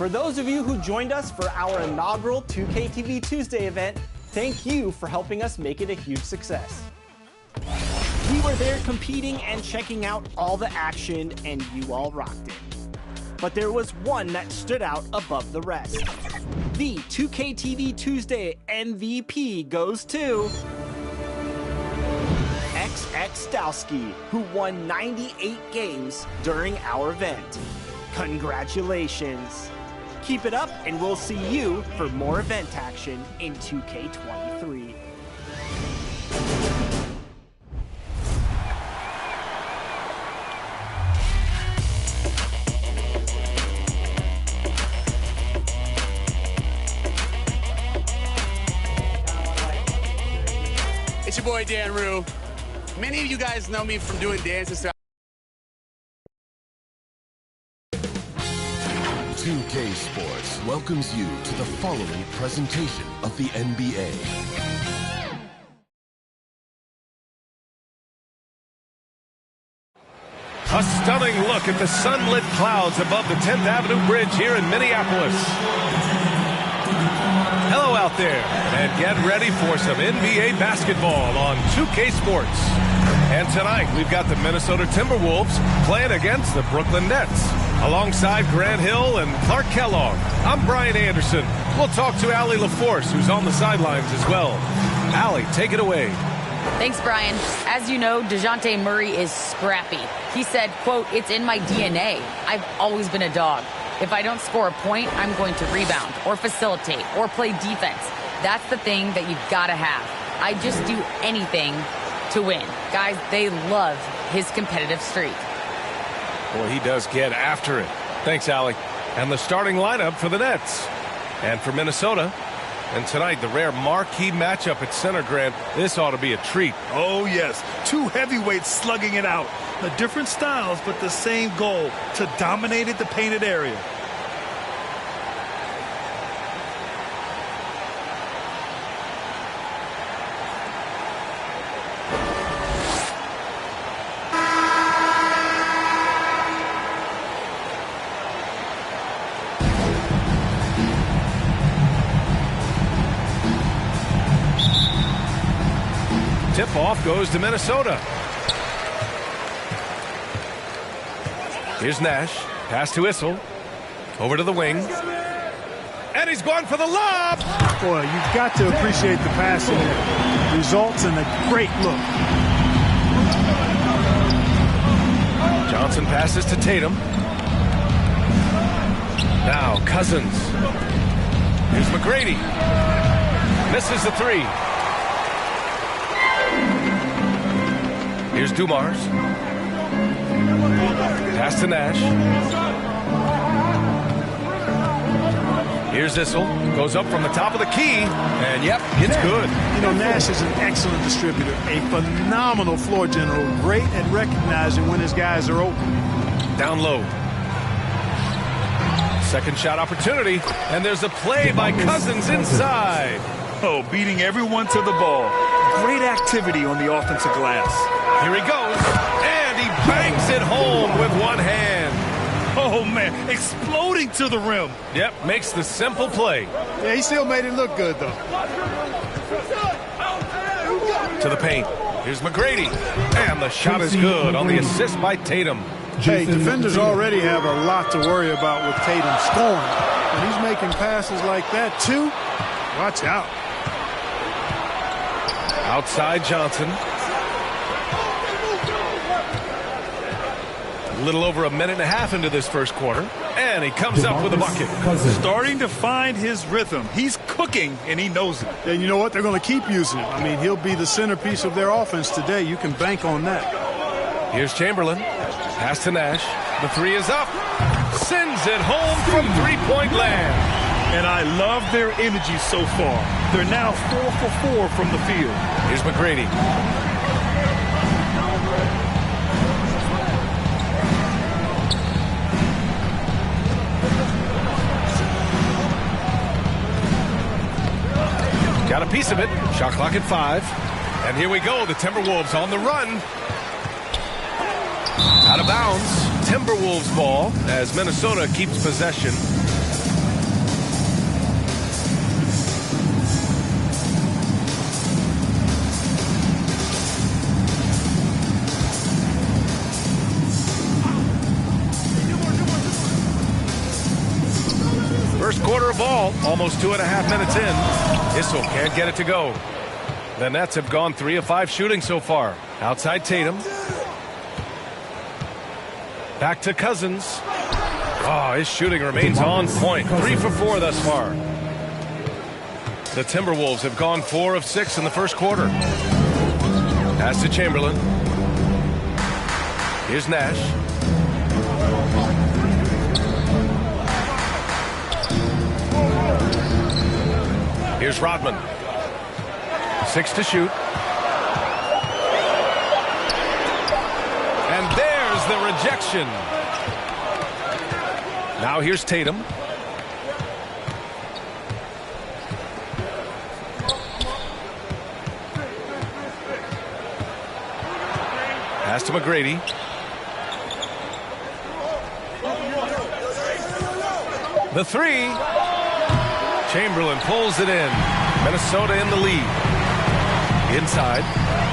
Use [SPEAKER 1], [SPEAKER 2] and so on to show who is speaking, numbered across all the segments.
[SPEAKER 1] For those of you who joined us for our inaugural 2K TV Tuesday event, thank you for helping us make it a huge success. We were there competing and checking out all the action, and you all rocked it. But there was one that stood out above the rest. The 2K TV Tuesday MVP goes to XX Dowski, who won 98 games during our event. Congratulations. Keep it up, and we'll see you for more event action in 2K23.
[SPEAKER 2] It's your boy Dan Rue. Many of you guys know me from doing dances.
[SPEAKER 3] 2K Sports welcomes you to the following presentation of the NBA.
[SPEAKER 4] A stunning look at the sunlit clouds above the 10th Avenue Bridge here in Minneapolis. Hello out there, and get ready for some NBA basketball on 2K Sports. And tonight, we've got the Minnesota Timberwolves playing against the Brooklyn Nets. Alongside Grant Hill and Clark Kellogg, I'm Brian Anderson. We'll talk to Allie LaForce, who's on the sidelines as well. Allie, take it away.
[SPEAKER 5] Thanks, Brian. As you know, DeJounte Murray is scrappy. He said, quote, "It's in my DNA. I've always been a dog. If I don't score a point, I'm going to rebound or facilitate or play defense. That's the thing that you've got to have. I just do anything to win." Guys, they love his competitive streak.
[SPEAKER 4] Boy, he does get after it. Thanks, Allie. And the starting lineup for the Nets. And for Minnesota. And tonight, the rare marquee matchup at center, Grant. This ought to be a treat.
[SPEAKER 6] Oh, yes. Two heavyweights slugging it out. The different styles, but the same goal, to dominate the painted area.
[SPEAKER 4] Tip-off goes to Minnesota. Here's Nash. Pass to Issel. Over to the wing. And he's going for the lob.
[SPEAKER 7] Boy, you've got to appreciate the passing there. Results in a great look.
[SPEAKER 4] Johnson passes to Tatum. Now Cousins. Here's McGrady. Misses the three. Here's Dumars. Pass to Nash. Here's Issel. Goes up from the top of the key. And, yep, it's good.
[SPEAKER 7] You know, Nash is an excellent distributor. A phenomenal floor general. Great at recognizing when his guys are open.
[SPEAKER 4] Down low. Second shot opportunity. And there's a play by Cousins inside.
[SPEAKER 6] Oh, beating everyone to the ball. Great activity on the offensive glass.
[SPEAKER 4] Here he goes. And he bangs it home with one hand.
[SPEAKER 6] Oh, man. Exploding to the rim.
[SPEAKER 4] Yep, makes the simple play.
[SPEAKER 7] Yeah, he still made it look good, though.
[SPEAKER 4] To the paint. Here's McGrady. And the shot is good on the assist by Tatum.
[SPEAKER 7] Hey, defenders already have a lot to worry about with Tatum scoring. When he's making passes like that, too, watch out.
[SPEAKER 4] Outside Johnson. A little over a minute and a half into this first quarter. And he comes up with a bucket.
[SPEAKER 6] Starting to find his rhythm. He's cooking, and he knows it.
[SPEAKER 7] And you know what? They're going to keep using him. I mean, he'll be the centerpiece of their offense today. You can bank on that.
[SPEAKER 4] Here's Chamberlain. Pass to Nash. The three is up. Sends it home from three-point land.
[SPEAKER 6] And I love their energy so far. They're now 4 for 4 from the field.
[SPEAKER 4] Here's McGrady. Got a piece of it. Shot clock at 5. And here we go. The Timberwolves on the run. Out of bounds. Timberwolves ball as Minnesota keeps possession. quarter of ball, almost 2.5 minutes in. Issel can't get it to go. The Nets have gone 3 of 5 shooting so far. Outside Tatum. Back to Cousins. Oh, his shooting remains on point. 3 for 4 thus far. The Timberwolves have gone 4 of 6 in the first quarter. Pass to Chamberlain. Here's Nash. Here's Rodman. 6 to shoot. And there's the rejection. Now here's Tatum. Pass to McGrady. The 3. Chamberlain pulls it in. Minnesota in the lead. Inside.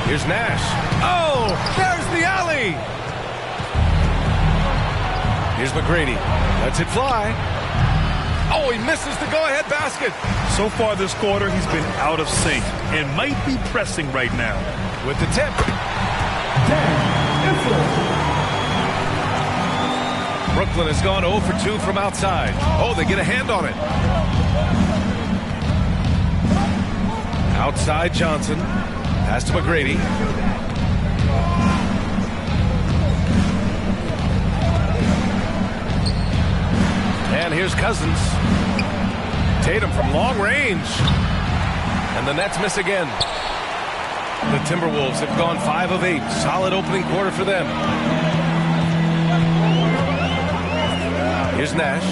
[SPEAKER 4] Here's Nash. Oh, there's the alley. Here's McGrady. Lets it fly. Oh, he misses the go-ahead basket.
[SPEAKER 6] So far this quarter, he's been out of sync and might be pressing right now.
[SPEAKER 4] With the tip. Brooklyn has gone 0 for 2 from outside. Oh, they get a hand on it. Outside Johnson. Pass to McGrady. And here's Cousins. Tatum from long range. And the Nets miss again. The Timberwolves have gone 5 of 8. Solid opening quarter for them. Here's Nash.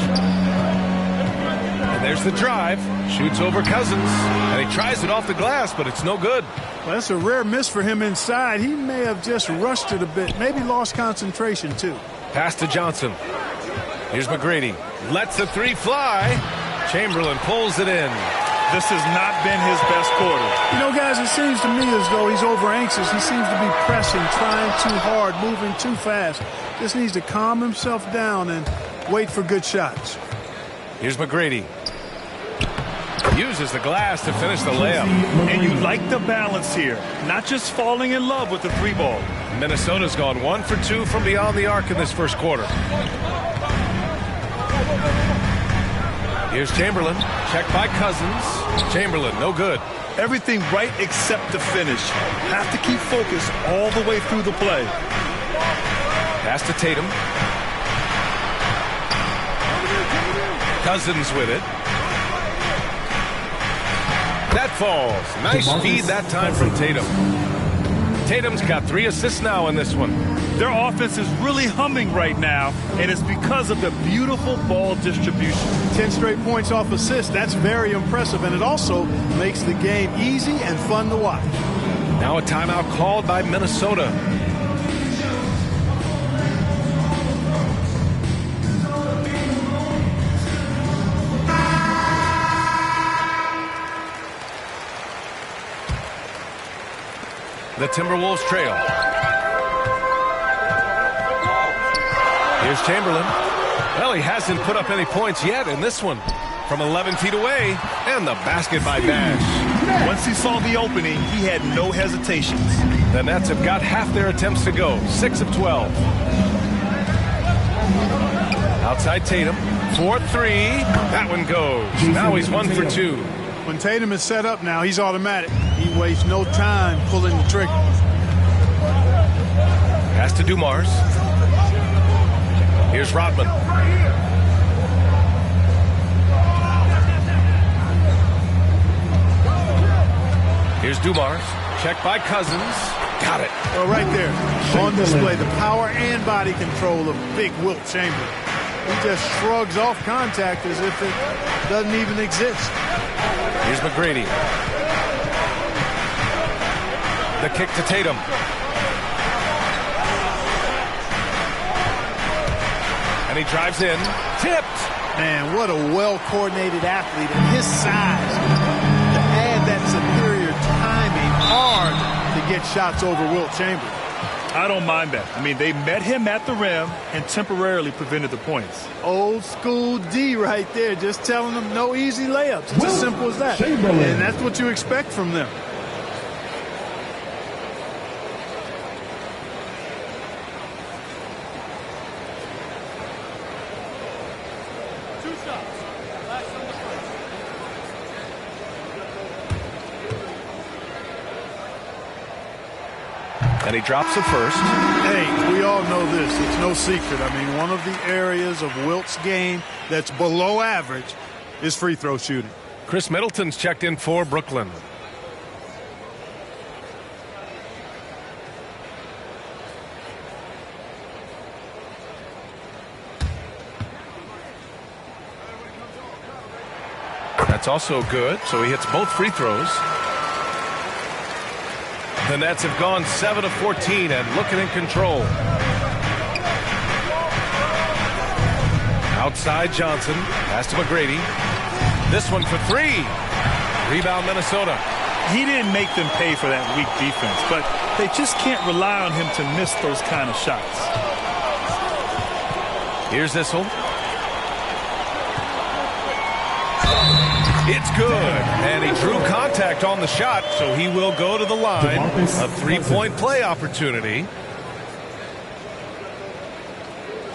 [SPEAKER 4] And there's the drive. Shoots over Cousins. And he tries it off the glass, but it's no good.
[SPEAKER 7] Well, that's a rare miss for him inside. He may have just rushed it a bit. Maybe lost concentration, too.
[SPEAKER 4] Pass to Johnson. Here's McGrady. Lets the 3 fly. Chamberlain pulls it in.
[SPEAKER 6] This has not been his best quarter.
[SPEAKER 7] You know, guys, it seems to me as though he's over anxious. He seems to be pressing, trying too hard, moving too fast. Just needs to calm himself down and wait for good shots.
[SPEAKER 4] Here's McGrady. Uses the glass to finish the layup.
[SPEAKER 6] And you like the balance here. Not just falling in love with the 3 ball.
[SPEAKER 4] Minnesota's gone 1 for 2 from beyond the arc in this first quarter. Here's Chamberlain. Checked by Cousins. Chamberlain, no good.
[SPEAKER 6] Everything right except the finish. Have to keep focus all the way through the play.
[SPEAKER 4] Pass to Tatum. Cousins with it. That falls. Nice feed that time from Tatum. Tatum's got 3 assists now in this one.
[SPEAKER 6] Their offense is really humming right now, and it's because of the beautiful ball distribution.
[SPEAKER 7] 10 straight points off assists. That's very impressive, and it also makes the game easy and fun to watch.
[SPEAKER 4] Now a timeout called by Minnesota. The Timberwolves trail. Here's Chamberlain. Well, he hasn't put up any points yet in this one. From 11 feet away, and the basket by Nash.
[SPEAKER 6] Once he saw the opening, he had no hesitations.
[SPEAKER 4] The Nets have got half their attempts to go. 6 of 12. Outside Tatum. 4-3. That one goes. Now he's 1 for 2.
[SPEAKER 7] When Tatum is set up now, he's automatic. He wastes no time pulling the trigger.
[SPEAKER 4] Pass to Dumars. Here's Rodman. Here's Dumars. Checked by Cousins. Got it.
[SPEAKER 7] Well, right there, on display, the power and body control of big Wilt Chamberlain. He just shrugs off contact as if it doesn't even exist.
[SPEAKER 4] Here's McGrady. The kick to Tatum. And he drives in. Tipped.
[SPEAKER 7] Man, what a well-coordinated athlete at his size. To add that superior timing, hard to get shots over Wilt Chamberlain.
[SPEAKER 6] I don't mind that. I mean, they met him at the rim and temporarily prevented the points.
[SPEAKER 7] Old school D right there, just telling them no easy layups. It's as simple as that. And that's what you expect from them.
[SPEAKER 4] And he drops it first.
[SPEAKER 7] Hey, we all know this. It's no secret. I mean, one of the areas of Wilt's game that's below average is free throw shooting.
[SPEAKER 4] Chris Middleton's checked in for Brooklyn. That's also good, so he hits both free throws. The Nets have gone 7 of 14 and looking in control. Outside Johnson, pass to McGrady. This one for three. Rebound Minnesota.
[SPEAKER 6] He didn't make them pay for that weak defense, but they just can't rely on him to miss those kind of shots.
[SPEAKER 4] Here's Issel. It's good, and he drew contact on the shot, so he will go to the line. A three-point play opportunity.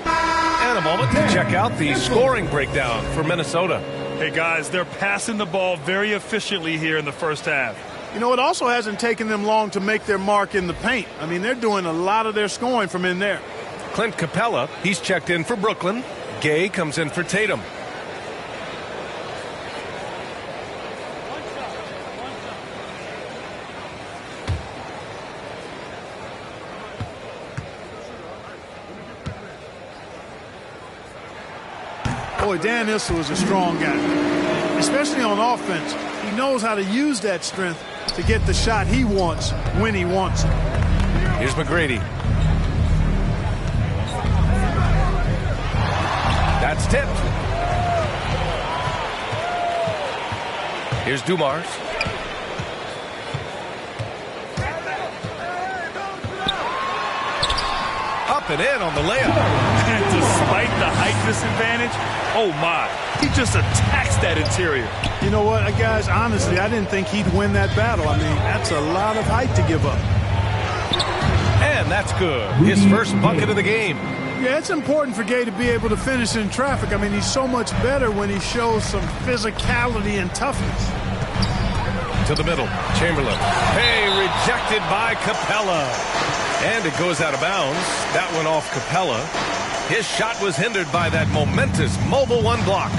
[SPEAKER 4] And a moment to check out the scoring breakdown for Minnesota.
[SPEAKER 6] Hey, guys, they're passing the ball very efficiently here in the first half.
[SPEAKER 7] You know, it also hasn't taken them long to make their mark in the paint. I mean, they're doing a lot of their scoring from in there.
[SPEAKER 4] Clint Capella, he's checked in for Brooklyn. Gay comes in for Tatum.
[SPEAKER 7] Boy, Dan Issel is a strong guy, especially on offense. He knows how to use that strength to get the shot he wants when he wants it.
[SPEAKER 4] Here's McGrady. That's tipped. Here's Dumars. Up and in on the layup.
[SPEAKER 6] And despite the height disadvantage, oh my, he just attacks that interior.
[SPEAKER 7] You know what, guys, honestly, I didn't think he'd win that battle. I mean, that's a lot of height to give up.
[SPEAKER 4] And that's good. His first bucket of the game.
[SPEAKER 7] Yeah, it's important for Gay to be able to finish in traffic. I mean, he's so much better when he shows some physicality and toughness.
[SPEAKER 4] To the middle, Chamberlain. Hey, rejected by Capella. And it goes out of bounds. That went off Capella. His shot was hindered by that momentous mobile one block.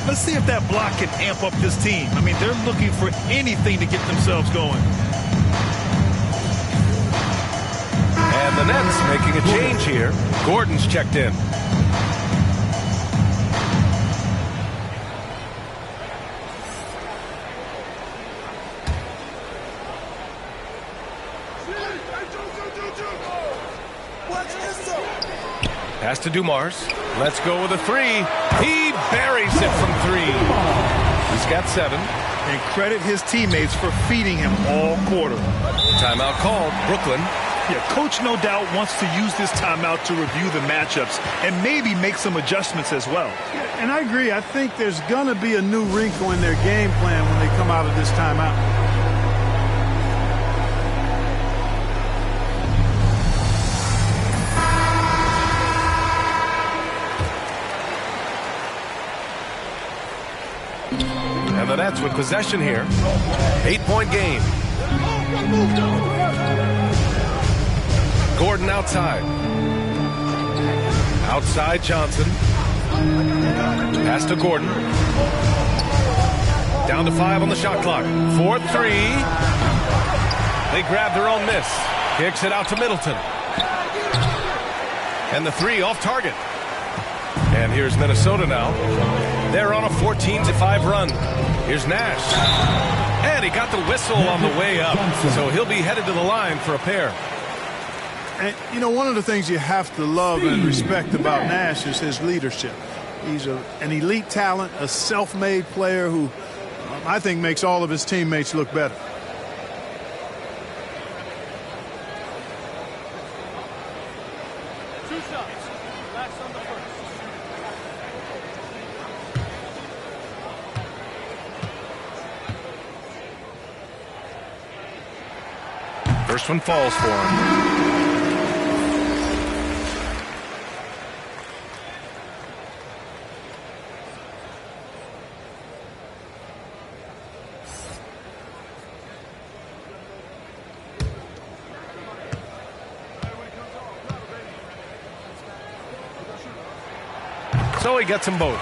[SPEAKER 6] Let's see if that block can amp up this team. I mean, they're looking for anything to get themselves going.
[SPEAKER 4] And the Nets making a change here. Gordon's checked in. Pass to Dumars. Let's go with a three. He buries it from three. He's got 7.
[SPEAKER 6] And credit his teammates for feeding him all quarter.
[SPEAKER 4] Timeout called. Brooklyn.
[SPEAKER 6] Yeah, coach no doubt wants to use this timeout to review the matchups and maybe make some adjustments as well.
[SPEAKER 7] Yeah, and I agree. I think there's going to be a new wrinkle in their game plan when they come out of this timeout.
[SPEAKER 4] And the Nets with possession here. 8-point game. Gordon outside. Outside Johnson. Pass to Gordon. Down to 5 on the shot clock. 4-3. They grab their own miss. Kicks it out to Middleton. And the 3 off target. And here's Minnesota now. They're on a 14-5 run. Here's Nash. And he got the whistle on the way up. So he'll be headed to the line for a pair.
[SPEAKER 7] And, you know, one of the things you have to love and respect about Nash is his leadership. He's an elite talent, a self-made player who I think makes all of his teammates look better.
[SPEAKER 4] First one falls for him. So he gets them both.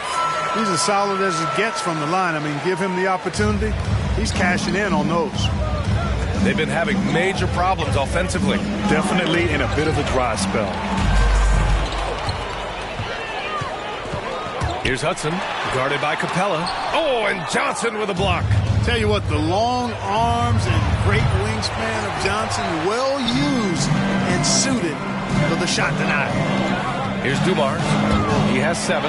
[SPEAKER 7] He's as solid as it gets from the line. I mean, give him the opportunity. He's cashing in on those.
[SPEAKER 4] They've been having major problems offensively.
[SPEAKER 6] Definitely in a bit of a dry spell.
[SPEAKER 4] Here's Hudson, guarded by Capella. Oh, and Johnson with a block.
[SPEAKER 7] Tell you what, the long arms and great wingspan of Johnson, well used and suited for the shot tonight.
[SPEAKER 4] Here's Dumars. He has 7.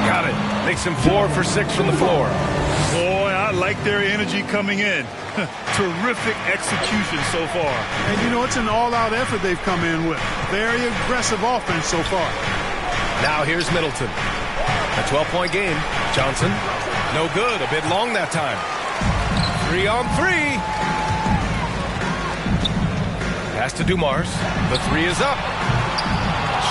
[SPEAKER 4] Got it. Makes him 4 for 6 from the floor.
[SPEAKER 6] Boy, I like their energy coming in. Terrific execution so far.
[SPEAKER 7] And you know, it's an all-out effort they've come in with. Very aggressive offense so far.
[SPEAKER 4] Now here's Middleton. A 12-point game. Johnson, no good. A bit long that time. 3 on 3. Pass to Dumars. The 3 is up.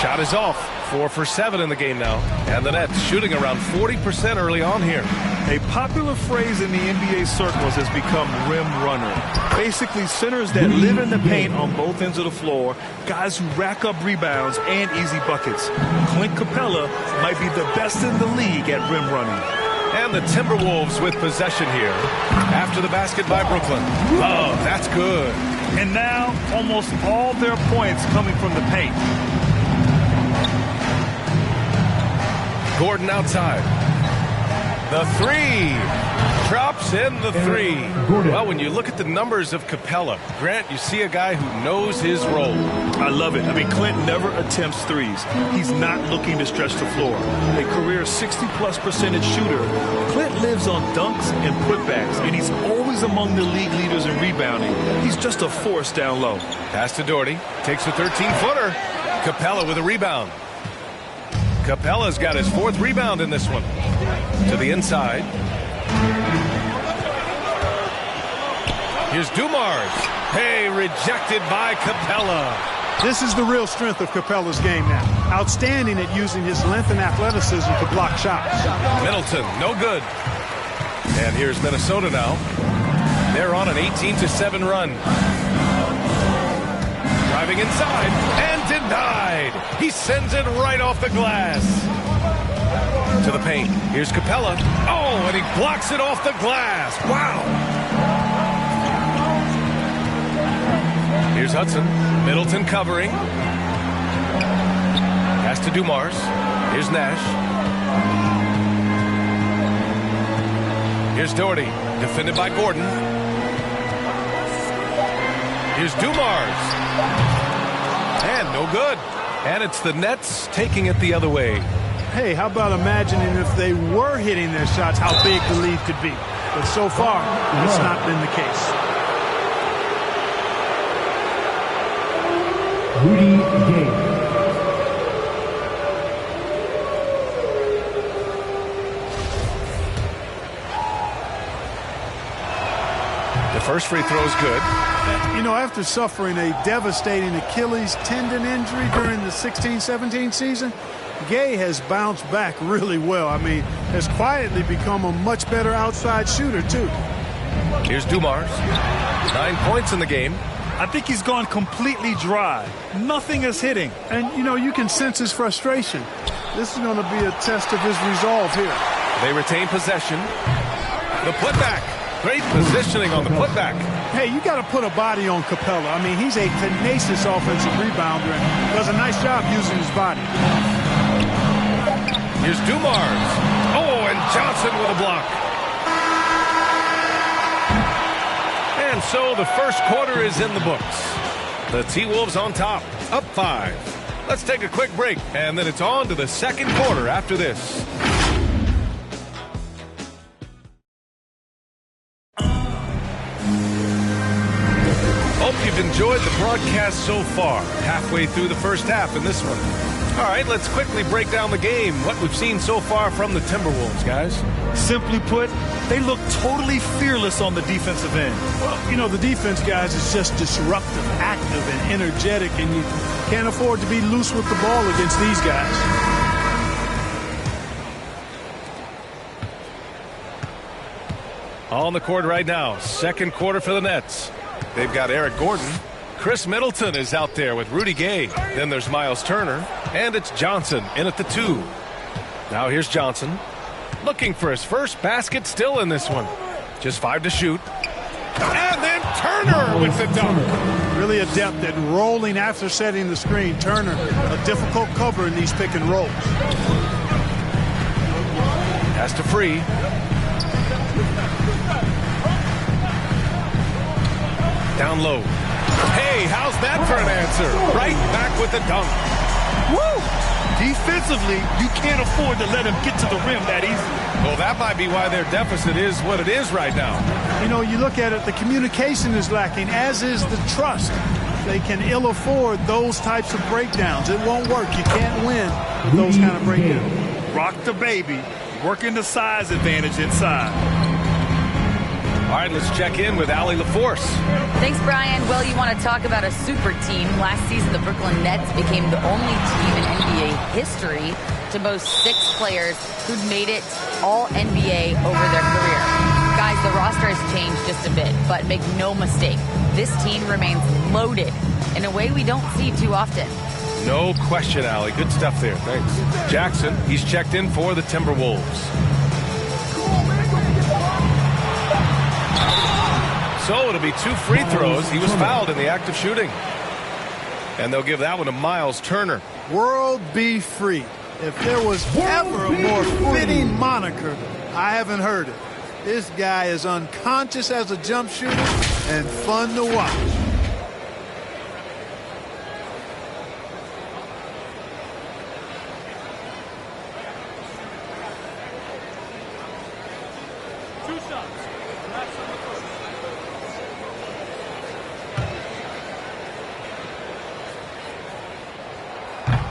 [SPEAKER 4] Shot is off. 4 for 7 in the game now. And the Nets shooting around 40% early on here.
[SPEAKER 6] A popular phrase in the NBA circles has become rim runner. Basically, centers that live in the paint on both ends of the floor, guys who rack up rebounds and easy buckets. Clint Capella might be the best in the league at rim running.
[SPEAKER 4] And the Timberwolves with possession here. After the basket by Brooklyn. Oh, that's good.
[SPEAKER 6] And now, almost all their points coming from the paint.
[SPEAKER 4] Gordon outside. The 3. Drops in the 3. Well, when you look at the numbers of Capella, Grant, you see a guy who knows his role.
[SPEAKER 6] I love it. I mean, Clint never attempts threes. He's not looking to stretch the floor. A career 60+% shooter, Clint lives on dunks and putbacks, and he's always among the league leaders in rebounding. He's just a force down low.
[SPEAKER 4] Pass to Doherty. Takes a 13-footer. Capella with a rebound. Capella's got his 4th rebound in this one. To the inside. Here's Dumars. Hey, rejected by Capella.
[SPEAKER 7] This is the real strength of Capella's game now. Outstanding at using his length and athleticism to block shots.
[SPEAKER 4] Middleton, no good. And here's Minnesota now. They're on an 18-7 run. Driving inside and denied. He sends it right off the glass. To the paint. Here's Capella. Oh, and he blocks it off the glass. Wow. Here's Hudson. Middleton covering. Pass to Dumars. Here's Nash. Here's Doherty. Defended by Gordon. Here's Dumars. And no good. And it's the Nets taking it the other way.
[SPEAKER 7] Hey, how about imagining if they were hitting their shots, how big the lead could be. But so far, it's not been the case.
[SPEAKER 8] Rudy Gay.
[SPEAKER 4] The first free throw is good.
[SPEAKER 7] You know, after suffering a devastating Achilles tendon injury during the 16-17 season, Gay has bounced back really well. I mean, has quietly become a much better outside shooter, too.
[SPEAKER 4] Here's Dumars. 9 points in the game.
[SPEAKER 6] I think he's gone completely dry. Nothing is hitting.
[SPEAKER 7] And, you know, you can sense his frustration. This is going to be a test of his resolve here.
[SPEAKER 4] They retain possession. The putback. Great positioning on the putback.
[SPEAKER 7] Hey, you got to put a body on Capella. I mean, he's a tenacious offensive rebounder and does a nice job using his body.
[SPEAKER 4] Here's Dumars. Oh, and Johnson with a block. And so the first quarter is in the books. The T-Wolves on top, up 5. Let's take a quick break, and then it's on to the second quarter after this. Hope you've enjoyed the broadcast so far. Halfway through the first half in this one. All right, let's quickly break down the game. What we've seen so far from the Timberwolves, guys.
[SPEAKER 6] Simply put, they look totally fearless on the defensive end.
[SPEAKER 7] Well, you know, the defense, guys, is just disruptive, active, and energetic, and you can't afford to be loose with the ball against these guys.
[SPEAKER 4] On the court right now, second quarter for the Nets. They've got Eric Gordon. Chris Middleton is out there with Rudy Gay. Then there's Miles Turner. And it's Johnson in at the 2. Now here's Johnson. Looking for his first basket still in this one. Just 5 to shoot. And then Turner with the dunk.
[SPEAKER 7] Really adept at rolling after setting the screen. Turner, a difficult cover in these pick and rolls.
[SPEAKER 4] Has to free. Down low. Hey, how's that for an answer? Right back with the dunk.
[SPEAKER 6] Woo! Defensively, you can't afford to let him get to the rim that easily.
[SPEAKER 4] Well, that might be why their deficit is what it is right now.
[SPEAKER 7] You know, you look at it, the communication is lacking, as is the trust. They can ill afford those types of breakdowns. It won't work. You can't win with those kind of breakdowns.
[SPEAKER 6] Rock the baby, working the size advantage inside.
[SPEAKER 4] All right, let's check in with Allie LaForce.
[SPEAKER 5] Thanks, Brian. Well, you want to talk about a super team. Last season, the Brooklyn Nets became the only team in NBA history to boast 6 players who'd made it all NBA over their career. Guys, the roster has changed just a bit, but make no mistake, this team remains loaded in a way we don't see too often.
[SPEAKER 4] No question, Allie. Good stuff there. Thanks. Jackson, he's checked in for the Timberwolves. So it'll be 2 free throws. He was fouled in the act of shooting. And they'll give that one to Miles Turner.
[SPEAKER 7] World be free. If there was ever a more fitting moniker, I haven't heard it. This guy is unconscious as a jump shooter and fun to watch.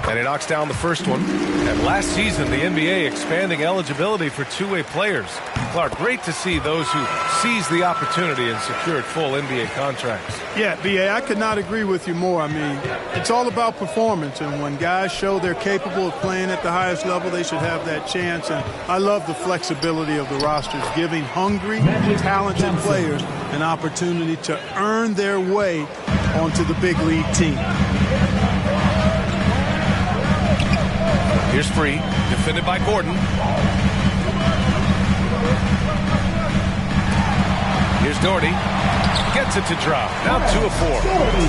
[SPEAKER 4] And he knocks down the first one. And last season, the NBA expanding eligibility for two-way players. Clark, great to see those who seized the opportunity and secured full NBA contracts.
[SPEAKER 7] Yeah, B.A., I could not agree with you more. I mean, it's all about performance, and when guys show they're capable of playing at the highest level, they should have that chance. And I love the flexibility of the rosters, giving hungry, talented players an opportunity to earn their way onto the big league team.
[SPEAKER 4] Here's Free, defended by Gordon. Here's Doherty. Gets it to drop. Now 2 of 4.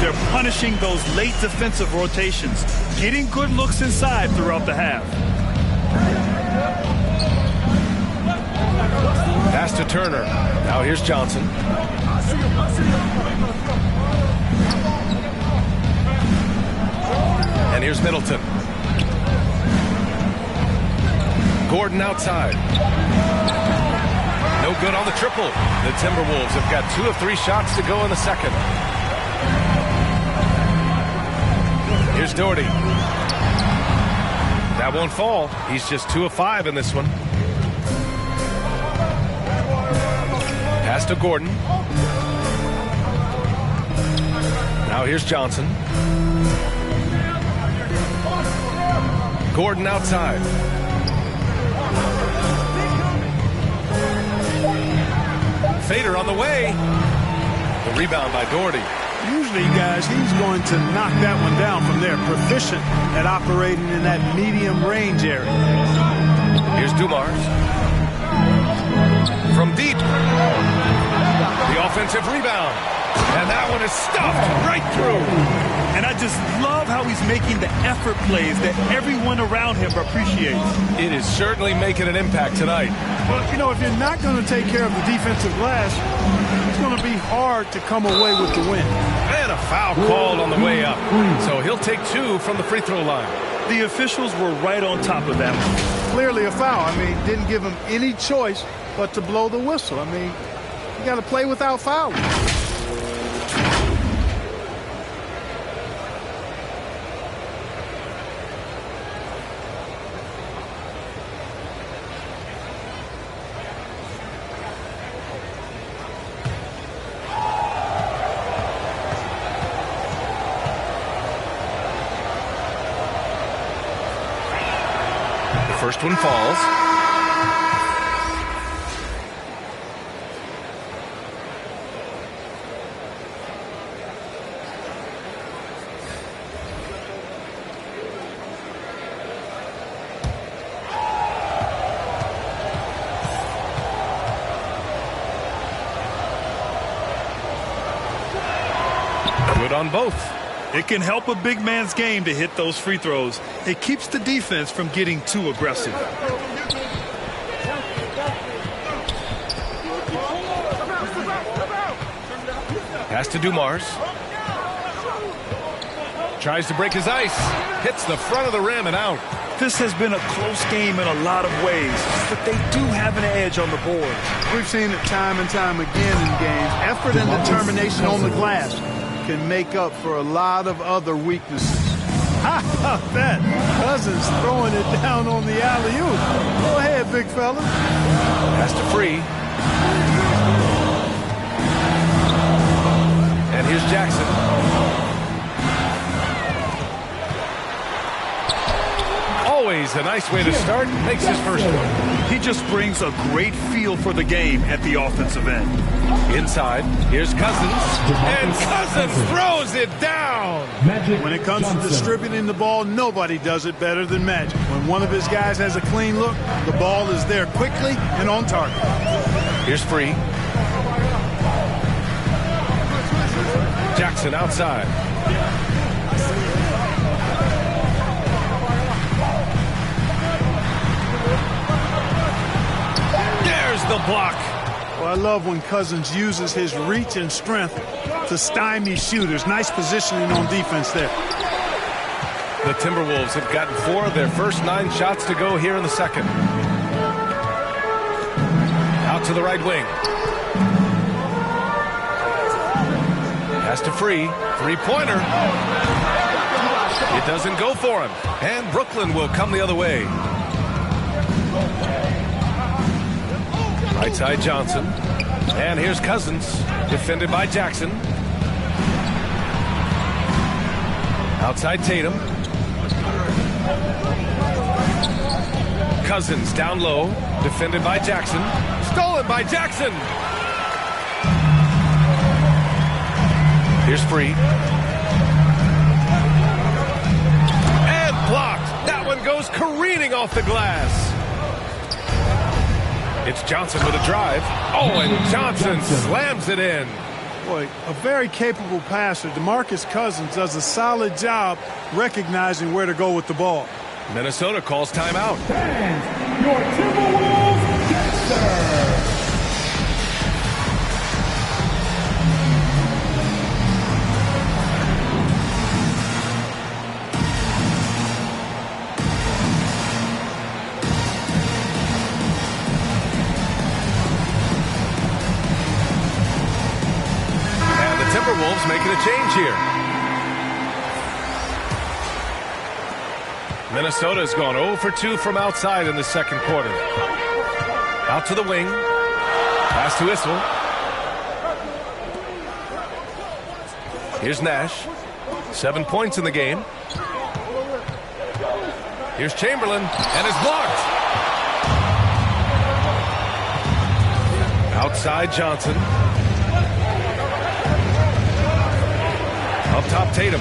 [SPEAKER 6] They're punishing those late defensive rotations, getting good looks inside throughout the half.
[SPEAKER 4] Pass to Turner. Now here's Johnson. And here's Middleton. Gordon outside. No good on the triple. The Timberwolves have got 2 of 3 shots to go in the second. Here's Doherty. That won't fall. He's just 2 of 5 in this one. Pass to Gordon. Now here's Johnson. Gordon outside. Fader on the way. The rebound by Doherty.
[SPEAKER 7] Usually, guys, he's going to knock that one down from there. Proficient at operating in that medium range area.
[SPEAKER 4] Here's Dumars. From deep. The offensive rebound. And that one is stuffed right through.
[SPEAKER 6] And I just love how he's making the effort plays that everyone around him appreciates.
[SPEAKER 4] It is certainly making an impact tonight.
[SPEAKER 7] Well, you know, if you're not going to take care of the defensive glass, it's going to be hard to come away with the win.
[SPEAKER 4] And a foul called on the way up. So he'll take 2 from the free throw line.
[SPEAKER 6] The officials were right on top of that one.
[SPEAKER 7] Clearly a foul. I mean, didn't give him any choice but to blow the whistle. I mean, you got to play without fouling.
[SPEAKER 4] First one falls. Good on both.
[SPEAKER 6] It can help a big man's game to hit those free throws. It keeps the defense from getting too aggressive.
[SPEAKER 4] Pass to Dumars. Tries to break his ice. Hits the front of the rim and out.
[SPEAKER 6] This has been a close game in a lot of ways, but they do have an edge on the board.
[SPEAKER 7] We've seen it time and time again in games. Effort and determination on the glass can make up for a lot of other weaknesses. How about that? Cousins throwing it down on the alley-oop. Go ahead, big fella.
[SPEAKER 4] Pass to Free. And here's Jackson. Always a nice way to start. Makes his first one.
[SPEAKER 6] He just brings a great feel for the game at the offensive end.
[SPEAKER 4] Inside, here's Cousins. And Cousins throws it down.
[SPEAKER 7] When it comes to distributing the ball, nobody does it better than Magic. When one of his guys has a clean look, the ball is there quickly and on target.
[SPEAKER 4] Here's Free. Jackson outside. There's the block.
[SPEAKER 7] Well, I love when Cousins uses his reach and strength to stymie shooters. Nice positioning on defense there.
[SPEAKER 4] The Timberwolves have gotten 4 of their first 9 shots to go here in the second. Out to the right wing. Pass to Free. Three-pointer. It doesn't go for him. And Brooklyn will come the other way. Right side Johnson. And here's Cousins. Defended by Jackson. Outside Tatum. Cousins down low. Defended by Jackson. Stolen by Jackson. Here's Free. And blocked. That one goes careening off the glass. It's Johnson with a drive. Oh, and Johnson slams it in.
[SPEAKER 7] Boy, a very capable passer. DeMarcus Cousins does a solid job recognizing where to go with the ball.
[SPEAKER 4] Minnesota calls timeout.
[SPEAKER 8] And your Timberwolves get served.
[SPEAKER 4] Timberwolves making a change here. Minnesota's gone 0 for 2 from outside in the second quarter. Out to the wing. Pass to Issel. Here's Nash. 7 points in the game. Here's Chamberlain, and it's blocked. Outside Johnson. Up top, Tatum.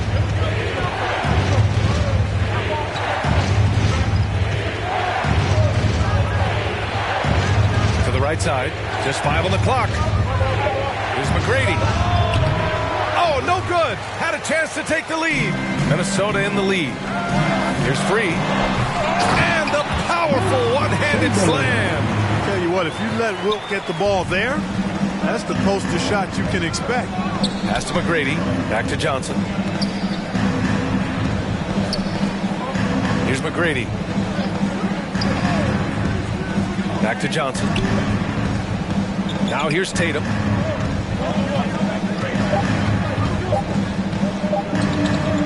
[SPEAKER 4] To the right side. Just 5 on the clock. Here's McGrady. Oh, no good. Had a chance to take the lead. Minnesota in the lead. Here's Free. And the powerful one-handed slam.
[SPEAKER 7] I'll tell you what, if you let Wilt get the ball there, that's the poster shot you can expect.
[SPEAKER 4] Pass to McGrady. Back to Johnson. Here's McGrady. Back to Johnson. Now here's Tatum.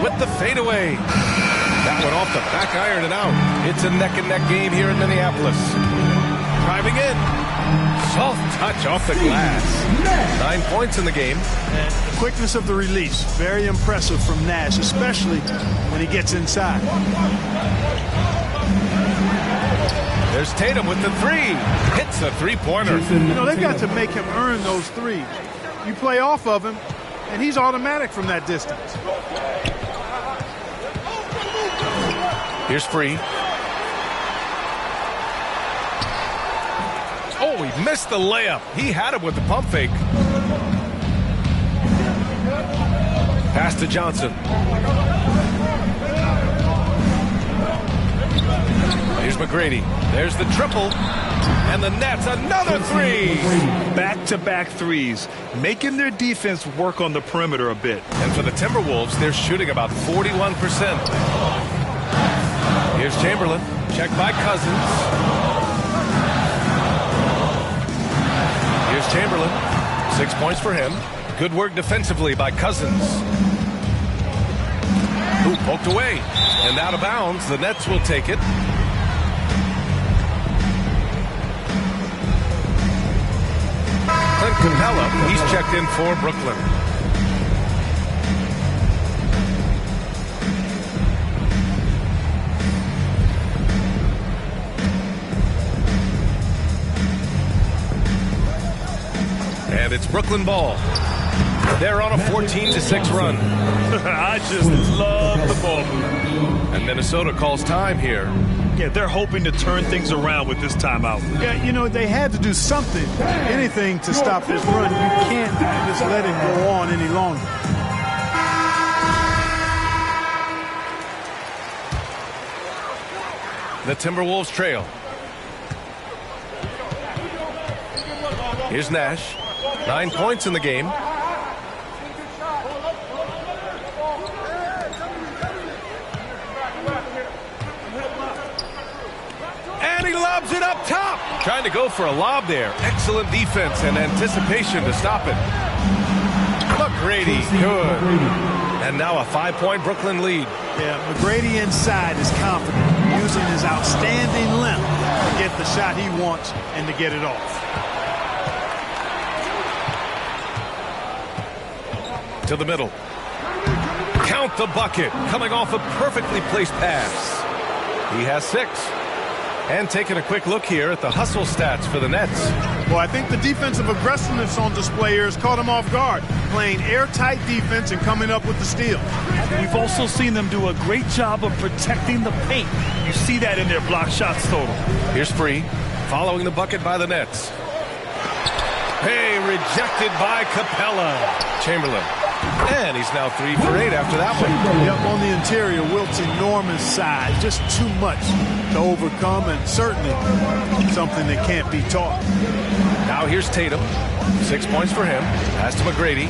[SPEAKER 4] With the fadeaway. That one off the back iron and out. It's a neck-and-neck game here in Minneapolis. Driving in. Soft touch off the glass. 9 points in the game.
[SPEAKER 7] And the quickness of the release, very impressive from Nash, especially when he gets inside.
[SPEAKER 4] There's Tatum with the three. Hits a three-pointer.
[SPEAKER 7] You know, they've got to make him earn those threes. You play off of him, and he's automatic from that distance.
[SPEAKER 4] Here's Free. Oh, he missed the layup. He had him with the pump fake. Pass to Johnson. Here's McGrady. There's the triple. And the Nets, another three.
[SPEAKER 6] Back-to-back threes, making their defense work on the perimeter a bit.
[SPEAKER 4] And for the Timberwolves, they're shooting about 41%. Here's Chamberlain. Check by Cousins. Here's Chamberlain. 6 points for him. Good work defensively by Cousins. Ooh, poked away. And out of bounds. The Nets will take it. Clint Capella, he's checked in for Brooklyn. And it's Brooklyn ball. They're on a 14-6 run.
[SPEAKER 6] I just love the ball movement.
[SPEAKER 4] And Minnesota calls time here.
[SPEAKER 6] Yeah, they're hoping to turn things around with this timeout.
[SPEAKER 7] Yeah, you know, they had to do something, anything to stop this run. You can't just let him go on any longer.
[SPEAKER 4] The Timberwolves trail. Here's Nash. 9 points in the game. And he lobs it up top. Trying to go for a lob there. Excellent defense and anticipation to stop it. McGrady, good. And now a 5-point Brooklyn lead.
[SPEAKER 7] Yeah, McGrady inside is confident, using his outstanding length to get the shot he wants and to get it off.
[SPEAKER 4] To the middle. Count the bucket. Coming off a perfectly placed pass. He has 6. And taking a quick look here at the hustle stats for the Nets.
[SPEAKER 7] Well, I think the defensive aggressiveness on display here has caught him off guard, playing airtight defense and coming up with the steal.
[SPEAKER 6] We've also seen them do a great job of protecting the paint. You see that in their block shots total.
[SPEAKER 4] Here's Free, following the bucket by the Nets. Hey, rejected by Capella. Chamberlain. And he's now 3 for 8 after that one.
[SPEAKER 7] Yep, on the interior, Wilt's enormous size. Just too much to overcome, and certainly something that can't be taught.
[SPEAKER 4] Now here's Tatum. 6 points for him. Pass to McGrady.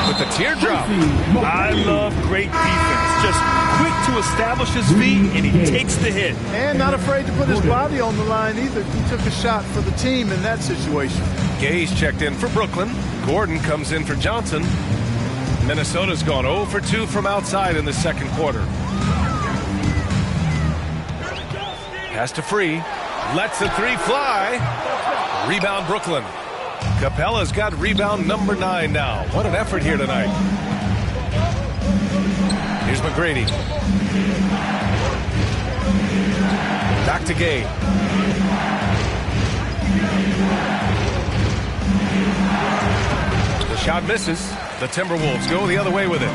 [SPEAKER 4] With the teardrop.
[SPEAKER 6] I love great defense. Just quick to establish his feet, and he takes the hit.
[SPEAKER 7] And not afraid to put his body on the line either. He took a shot for the team in that situation.
[SPEAKER 4] Gay's checked in for Brooklyn. Gordon comes in for Johnson. Minnesota's gone 0 for 2 from outside in the second quarter. Pass to Free. Lets the 3 fly. Rebound Brooklyn. Capella's got rebound number 9 now. What an effort here tonight. Here's McGrady. Back to Gay. The shot misses. The Timberwolves go the other way with it.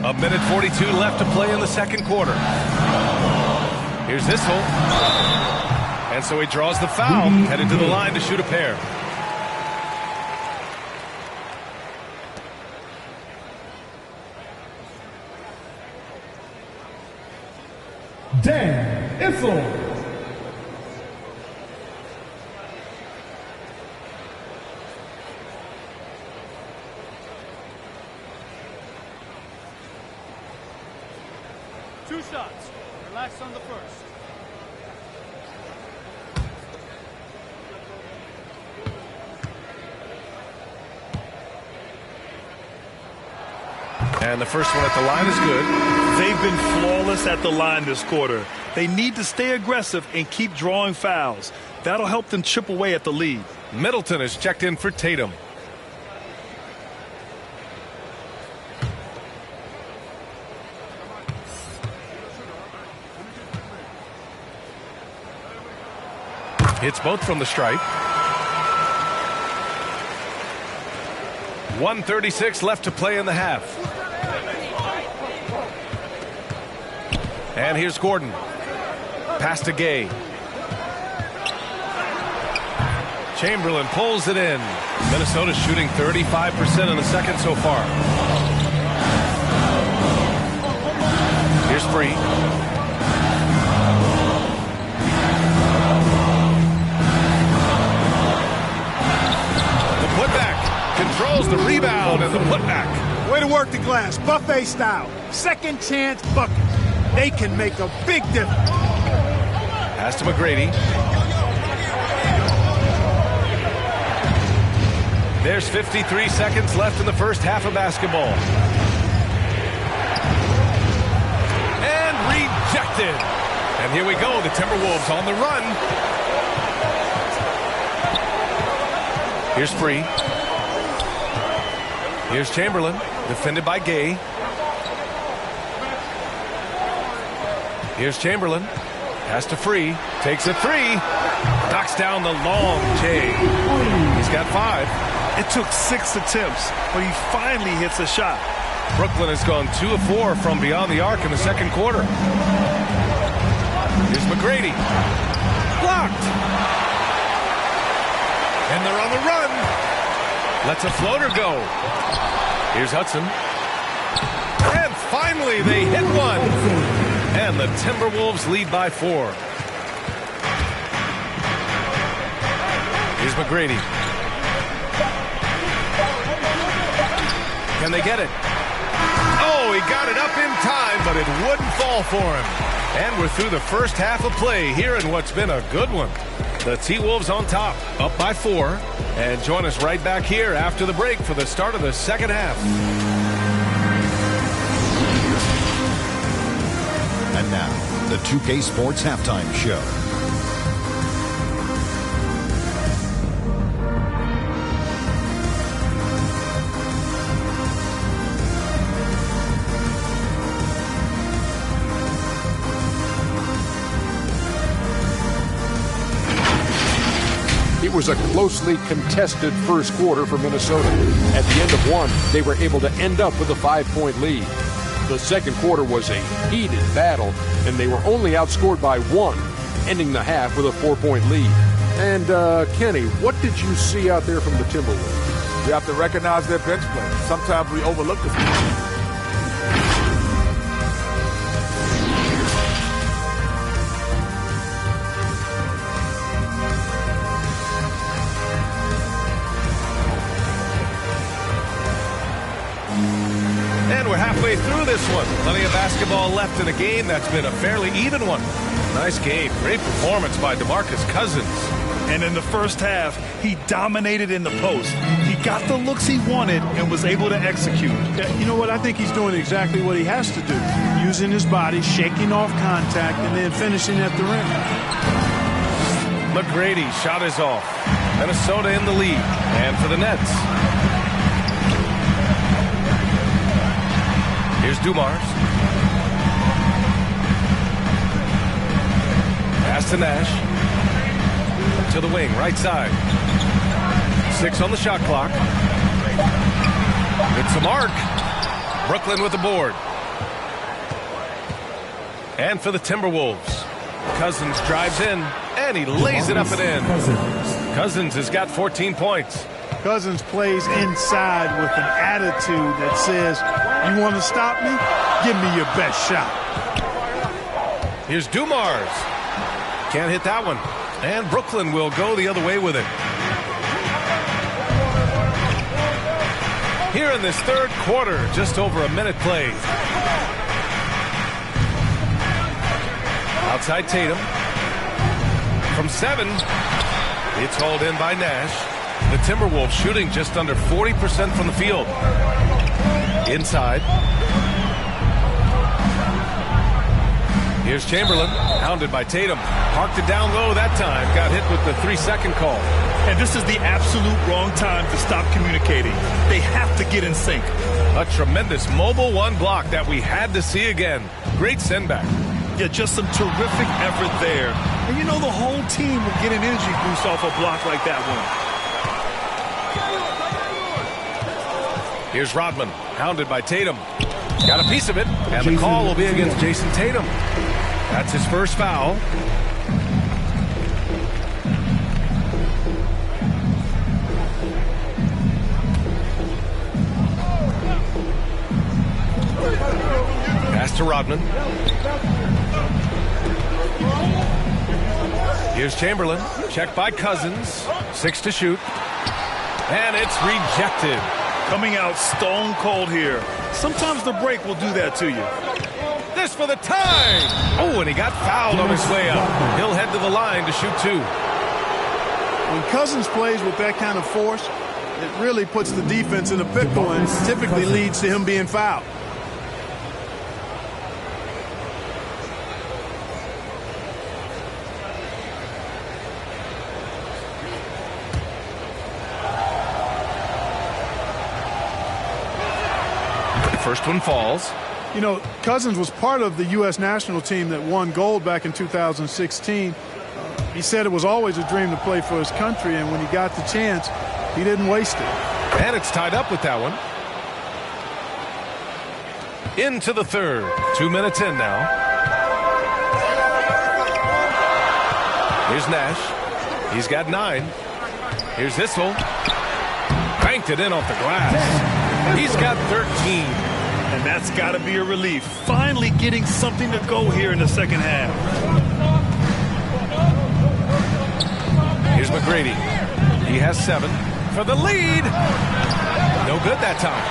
[SPEAKER 4] A minute 42 left to play in the second quarter. Here's Issel. And so he draws the foul, headed to the line to shoot a pair.
[SPEAKER 8] Dan Issel.
[SPEAKER 7] Two shots. Relax on the first.
[SPEAKER 4] And the first one at the line is good.
[SPEAKER 6] They've been flawless at the line this quarter. They need to stay aggressive and keep drawing fouls. That'll help them chip away at the lead.
[SPEAKER 4] Middleton is checked in for Tatum. Hits both from the stripe. 1:36 left to play in the half. And here's Gordon. Pass to Gay. Chamberlain pulls it in. Minnesota's shooting 35% in the second so far. Here's Free. The putback. Controls the rebound and the putback.
[SPEAKER 7] Way to work the glass. Buffet style. Second chance bucket. They can make a big difference.
[SPEAKER 4] Pass to McGrady. There's 53 seconds left in the first half of basketball. And rejected. And here we go. The Timberwolves on the run. Here's Free. Here's Chamberlain. Defended by Gay. Here's Chamberlain. Pass to Free. Takes a three. Knocks down the long J. He's got 5.
[SPEAKER 6] It took 6 attempts, but he finally hits a shot.
[SPEAKER 4] Brooklyn has gone 2 of 4 from beyond the arc in the second quarter. Here's McGrady. Blocked. And they're on the run. Lets a floater go. Here's Hudson. And finally they hit one. And the Timberwolves lead by 4. Here's McGrady. Can they get it? Oh, he got it up in time, but it wouldn't fall for him. And we're through the first half of play here in what's been a good one. The T-Wolves on top, up by 4. And join us right back here after the break for the start of the second half.
[SPEAKER 9] And now, the 2K Sports Halftime Show.
[SPEAKER 10] It was a closely contested first quarter for Minnesota. At the end of one, they were able to end up with a 5-point lead. The second quarter was a heated battle, and they were only outscored by 1, ending the half with a 4-point lead. And, Kenny, what did you see out there from the Timberwolves?
[SPEAKER 11] You have to recognize their bench play. Sometimes we overlook this.
[SPEAKER 4] We're halfway through this one. Plenty of basketball left in a game that's been a fairly even one. Nice game. Great performance by DeMarcus Cousins.
[SPEAKER 6] And in the first half, he dominated in the post. He got the looks he wanted and was able to execute.
[SPEAKER 7] You know what? I think he's doing exactly what he has to do. Using his body, shaking off contact, and then finishing at the rim.
[SPEAKER 4] McGrady shot is off. Minnesota in the lead. And for the Nets. Here's Dumars. Pass to Nash. To the wing, right side. 6 on the shot clock. It's a mark. Brooklyn with the board. And for the Timberwolves. Cousins drives in, and he lays it up and in. Cousins has got 14 points.
[SPEAKER 7] Cousins plays inside with an attitude that says, you want to stop me? Give me your best shot.
[SPEAKER 4] Here's Dumars. Can't hit that one. And Brooklyn will go the other way with it. Here in this third quarter, just over a minute played. Outside Tatum. From 7. It's hauled in by Nash. The Timberwolves shooting just under 40% from the field. Inside. Here's Chamberlain, hounded by Tatum. Parked it down low that time. Got hit with the 3-second call.
[SPEAKER 6] And this is the absolute wrong time to stop communicating. They have to get in sync.
[SPEAKER 4] A tremendous mobile 1 block that we had to see again. Great send back.
[SPEAKER 6] Yeah, just some terrific effort there. And you know the whole team will get an energy boost off a block like that one.
[SPEAKER 4] Here's Rodman, hounded by Tatum. Got a piece of it, and the call will be against Jason Tatum. That's his first foul. Pass to Rodman. Here's Chamberlain. Checked by Cousins. 6 to shoot. And it's rejected.
[SPEAKER 6] Coming out stone cold here. Sometimes the break will do that to you.
[SPEAKER 4] This for the tie. Oh, and he got fouled on his way up. He'll head to the line to shoot 2.
[SPEAKER 7] When Cousins plays with that kind of force, it really puts the defense in a pickle and typically leads to him being fouled.
[SPEAKER 4] First one falls.
[SPEAKER 7] You know, Cousins was part of the U.S. national team that won gold back in 2016. He said it was always a dream to play for his country, and when he got the chance, he didn't waste it.
[SPEAKER 4] And it's tied up with that one. Into the third. 2 minutes in now. Here's Nash. He's got 9. Here's Issel. Banked it in off the glass. He's got 13.
[SPEAKER 6] And that's got to be a relief. Finally getting something to go here in the second half.
[SPEAKER 4] Here's McGrady. He has 7 for the lead. No good that time.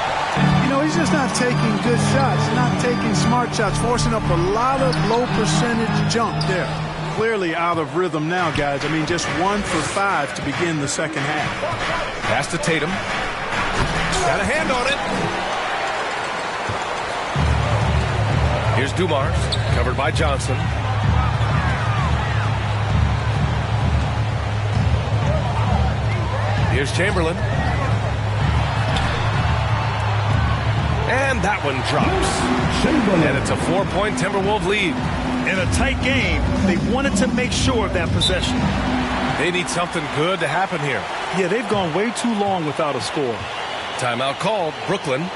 [SPEAKER 7] You know, he's just not taking good shots, not taking smart shots, forcing up a lot of low percentage jump there. Clearly out of rhythm now, guys. I mean, just 1 for 5 to begin the second half.
[SPEAKER 4] Pass to Tatum. Got a hand on it. Here's Dumars, covered by Johnson. Here's Chamberlain. And that one drops. And it's a 4-point Timberwolves lead.
[SPEAKER 6] In a tight game, they wanted to make sure of that possession.
[SPEAKER 4] They need something good to happen here.
[SPEAKER 6] Yeah, they've gone way too long without a score.
[SPEAKER 4] Timeout called, Brooklyn.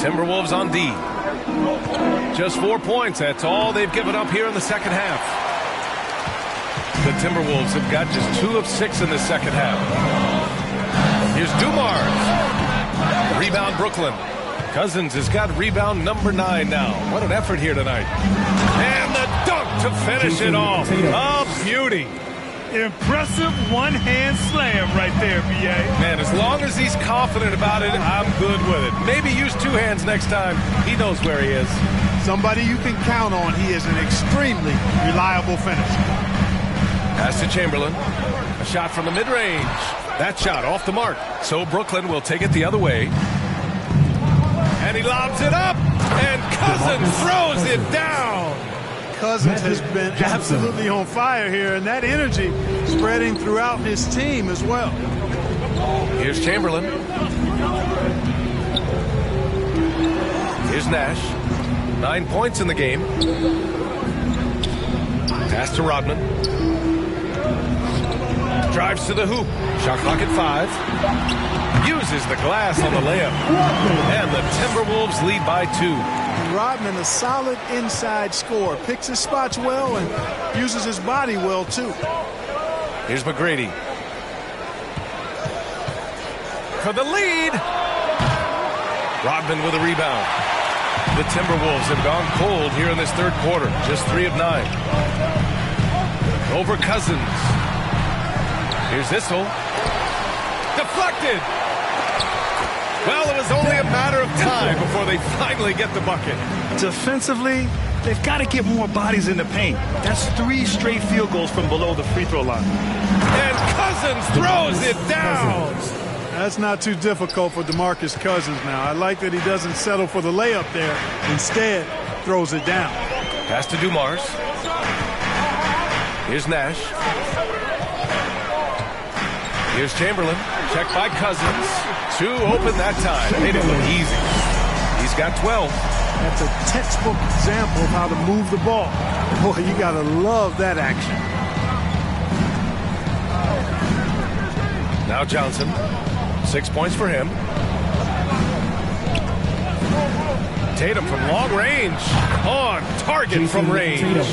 [SPEAKER 4] Timberwolves on D. Just 4 points. That's all they've given up here in the second half. The Timberwolves have got just 2 of 6 in the second half. Here's Dumars. Rebound Brooklyn. Cousins has got rebound number 9 now. What an effort here tonight. And the dunk to finish it off. A beauty.
[SPEAKER 6] Impressive one-hand slam right there, B.A.
[SPEAKER 4] Man, as long as he's confident about it, I'm good with it. Maybe use 2 hands next time. He knows where he is.
[SPEAKER 7] Somebody you can count on. He is an extremely reliable finisher.
[SPEAKER 4] Pass to Chamberlain. A shot from the mid-range. That shot off the mark. So Brooklyn will take it the other way. And he lobs it up. And Cousins throws it down.
[SPEAKER 7] Cousins has been absolutely on fire here, and that energy spreading throughout his team as well.
[SPEAKER 4] Here's Chamberlain. Here's Nash. 9 points in the game. Pass to Rodman. Drives to the hoop. Shot clock at 5. Uses the glass on the layup. And the Timberwolves lead by 2.
[SPEAKER 7] Rodman, a solid inside scorer. Picks his spots well and uses his body well, too.
[SPEAKER 4] Here's McGrady. For the lead. Rodman with a rebound. The Timberwolves have gone cold here in this third quarter. Just 3 of 9. Over Cousins. Here's Issel. Deflected. Well, it was only a matter of time before they finally get the bucket.
[SPEAKER 6] Defensively, they've got to get more bodies in the paint. That's 3 straight field goals from below the free throw line.
[SPEAKER 4] And Cousins throws it down.
[SPEAKER 7] That's not too difficult for DeMarcus Cousins now. I like that he doesn't settle for the layup there. Instead, throws it down.
[SPEAKER 4] Pass to Dumars. Here's Nash. Here's Chamberlain. Check by Cousins. Two open that time. Made it look easy. He's got 12.
[SPEAKER 7] That's a textbook example of how to move the ball. Boy, you got to love that action.
[SPEAKER 4] Now Johnson. 6 points for him. Tatum from long range. On target from range.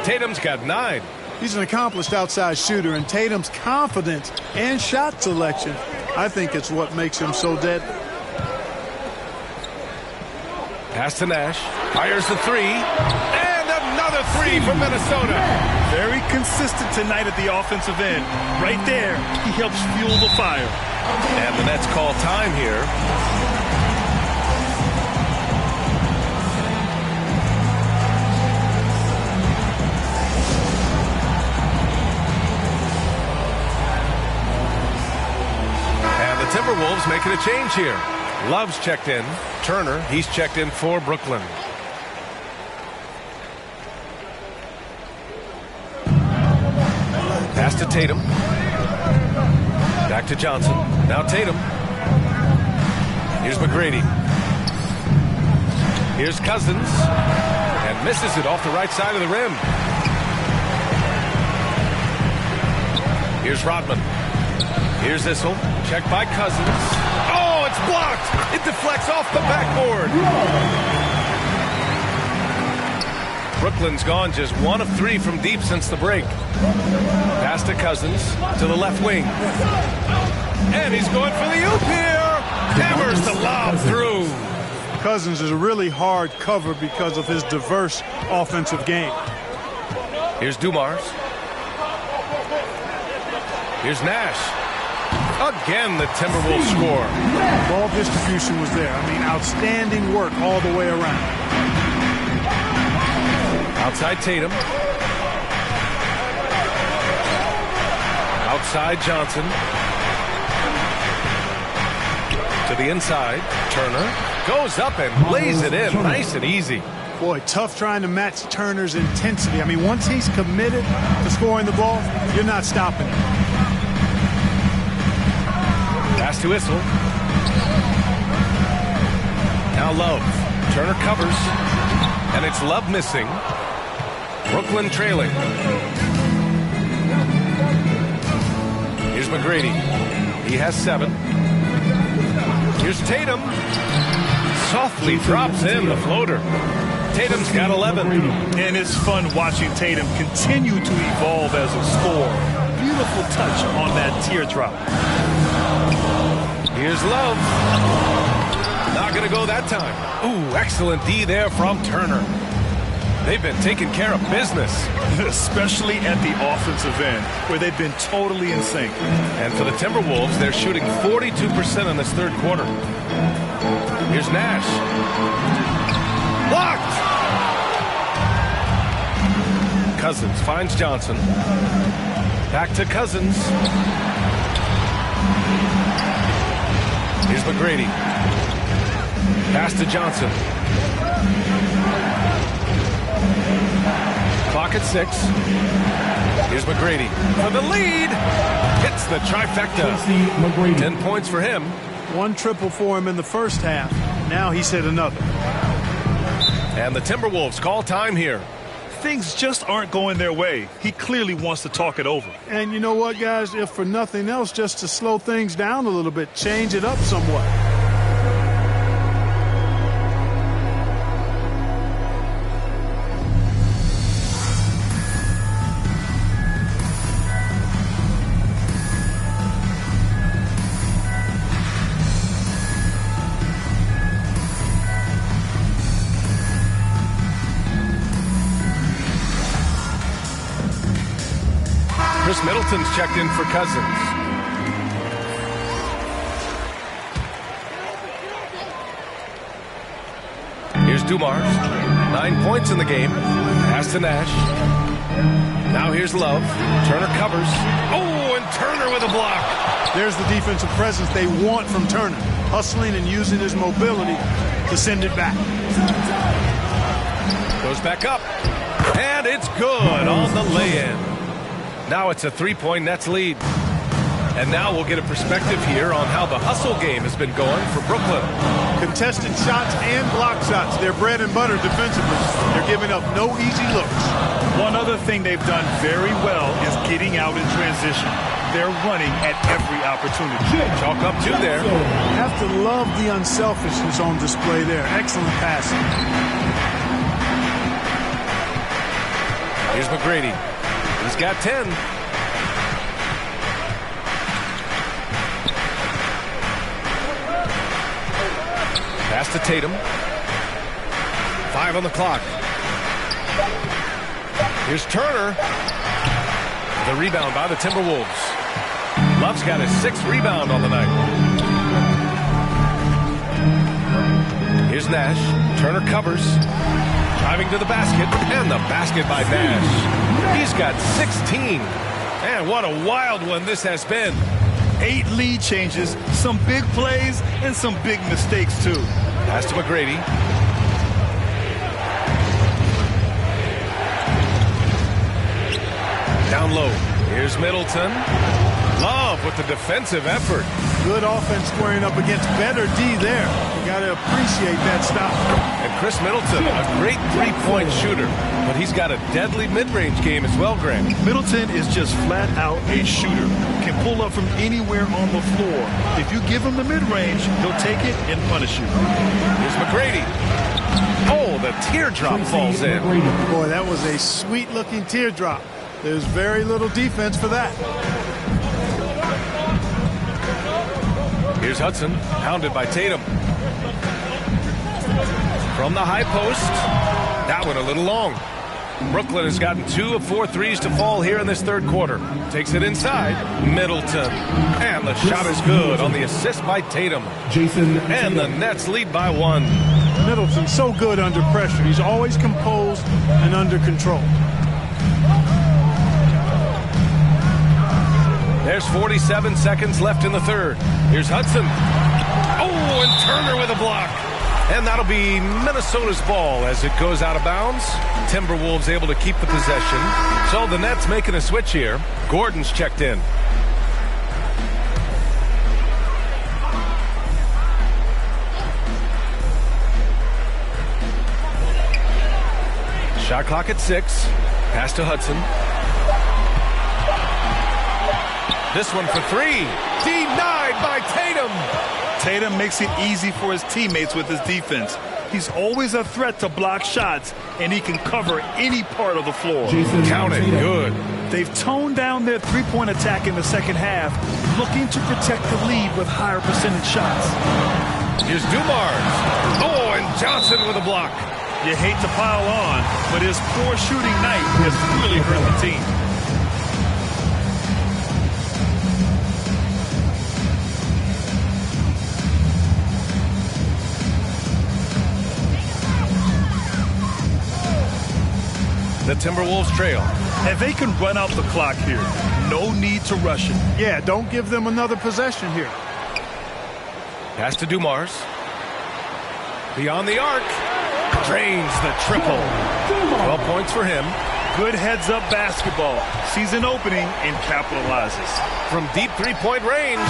[SPEAKER 4] Tatum's got 9.
[SPEAKER 7] He's an accomplished outside shooter, and Tatum's confidence and shot selection, I think it's what makes him so deadly.
[SPEAKER 4] Pass to Nash. Fires the three. And another three from Minnesota.
[SPEAKER 6] Very consistent tonight at the offensive end. Right there, he helps fuel the fire.
[SPEAKER 4] And the Nets call time here. And the Timberwolves making a change here. Love's checked in. Turner, he's checked in for Brooklyn. Pass to Tatum. Back to Johnson. Now Tatum. Here's McGrady. Here's Cousins. And misses it off the right side of the rim. Here's Rodman. Here's Issel. Checked by Cousins. Oh, it's blocked. It deflects off the backboard. Brooklyn's gone just 1 of 3 from deep since the break. Pass to Cousins to the left wing. And he's going for the oop here. Hammers the lob through.
[SPEAKER 7] Cousins is a really hard cover because of his diverse offensive game.
[SPEAKER 4] Here's Dumars. Here's Nash. Again, the Timberwolves score.
[SPEAKER 7] Ball distribution was there. I mean, outstanding work all the way around.
[SPEAKER 4] Outside Tatum. Outside Johnson. To the inside. Turner goes up and lays it in. Nice and easy.
[SPEAKER 7] Boy, tough trying to match Turner's intensity. I mean, once he's committed to scoring the ball, you're not stopping him.
[SPEAKER 4] Pass to Issel. Now Love. Turner covers. And it's Love missing. Brooklyn trailing. Here's McGrady. He has 7. Here's Tatum. Softly drops in the floater. Tatum's got 11.
[SPEAKER 6] And it's fun watching Tatum continue to evolve as a scorer. Beautiful touch on that teardrop.
[SPEAKER 4] Here's Love. Not going to go that time. Ooh, excellent D there from Turner. They've been taking care of business.
[SPEAKER 6] Especially at the offensive end, where they've been totally in sync.
[SPEAKER 4] And for the Timberwolves, they're shooting 42% in this third quarter. Here's Nash. Blocked! Cousins finds Johnson. Back to Cousins. Here's McGrady. Pass to Johnson. Clock at 6. Here's McGrady for the lead. Hits the trifecta. 10 points for him.
[SPEAKER 7] 1 triple for him in the first half. Now he's hit another.
[SPEAKER 4] And the Timberwolves call time here.
[SPEAKER 6] Things just aren't going their way. He clearly wants to talk it over.
[SPEAKER 7] And you know what, guys? If for nothing else, just to slow things down a little bit, change it up somewhat.
[SPEAKER 4] Chris Middleton's checked in for Cousins. Here's Dumars. 9 points in the game. Pass to Nash. Now here's Love. Turner covers. Oh, and Turner with a block.
[SPEAKER 7] There's the defensive presence they want from Turner, hustling and using his mobility to send it back.
[SPEAKER 4] Goes back up. And it's good on the lay-in. Now it's a 3-point Nets lead. And now we'll get a perspective here on how the hustle game has been going for Brooklyn.
[SPEAKER 7] Contested shots and block shots. They're bread and butter defensively. They're giving up no easy looks.
[SPEAKER 6] One other thing they've done very well is getting out in transition. They're running at every opportunity.
[SPEAKER 4] Chalk up two there.
[SPEAKER 7] You have to love the unselfishness on display there. Excellent passing.
[SPEAKER 4] Here's McGrady. He's got 10. Pass to Tatum. 5 on the clock. Here's Turner. The rebound by the Timberwolves. Love's got his 6th rebound on the night. Here's Nash. Turner covers. Driving to the basket. And the basket by Nash. He's got 16. And what a wild one this has been.
[SPEAKER 6] 8 lead changes, some big plays, and some big mistakes, too.
[SPEAKER 4] Pass to McGrady. Down low. Here's Middleton. Love with the defensive effort.
[SPEAKER 7] Good offense squaring up against better D there. You got to appreciate that stop.
[SPEAKER 4] And Chris Middleton, a great three-point shooter, but he's got a deadly mid-range game as well, Grant.
[SPEAKER 6] Middleton is just flat out a shooter. Can pull up from anywhere on the floor. If you give him the mid-range, he'll take it and punish you.
[SPEAKER 4] Here's McGrady. Oh, the teardrop falls in.
[SPEAKER 7] Boy, that was a sweet-looking teardrop. There's very little defense for that.
[SPEAKER 4] Here's Hudson, hounded by Tatum. From the high post. That one a little long. Brooklyn has gotten 2 of 4 threes to fall here in this third quarter. Takes it inside. Middleton. And the shot is good on the assist by Tatum. And the Nets lead by 1.
[SPEAKER 7] Middleton so good under pressure. He's always composed and under control.
[SPEAKER 4] There's 47 seconds left in the third. Here's Hudson. Oh, and Turner with a block. And that'll be Minnesota's ball as it goes out of bounds. Timberwolves able to keep the possession. So the Nets making a switch here. Gordon's checked in. Shot clock at 6. Pass to Hudson. This one for 3. Denied by Tatum.
[SPEAKER 6] Tatum makes it easy for his teammates with his defense. He's always a threat to block shots, and he can cover any part of the floor.
[SPEAKER 4] Count it. Good.
[SPEAKER 6] They've toned down their three-point attack in the second half, looking to protect the lead with higher percentage shots.
[SPEAKER 4] Here's Dumars. Oh, and Johnson with a block.
[SPEAKER 6] You hate to pile on, but his poor shooting night has really hurt the team.
[SPEAKER 4] The Timberwolves trail.
[SPEAKER 6] And they can run out the clock here. No need to rush it.
[SPEAKER 7] Yeah, don't give them another possession here.
[SPEAKER 4] Pass to Dumars. Beyond the arc. Drains the triple. 12 points for him.
[SPEAKER 6] Good heads-up basketball. Sees an opening and capitalizes.
[SPEAKER 4] From deep three-point range,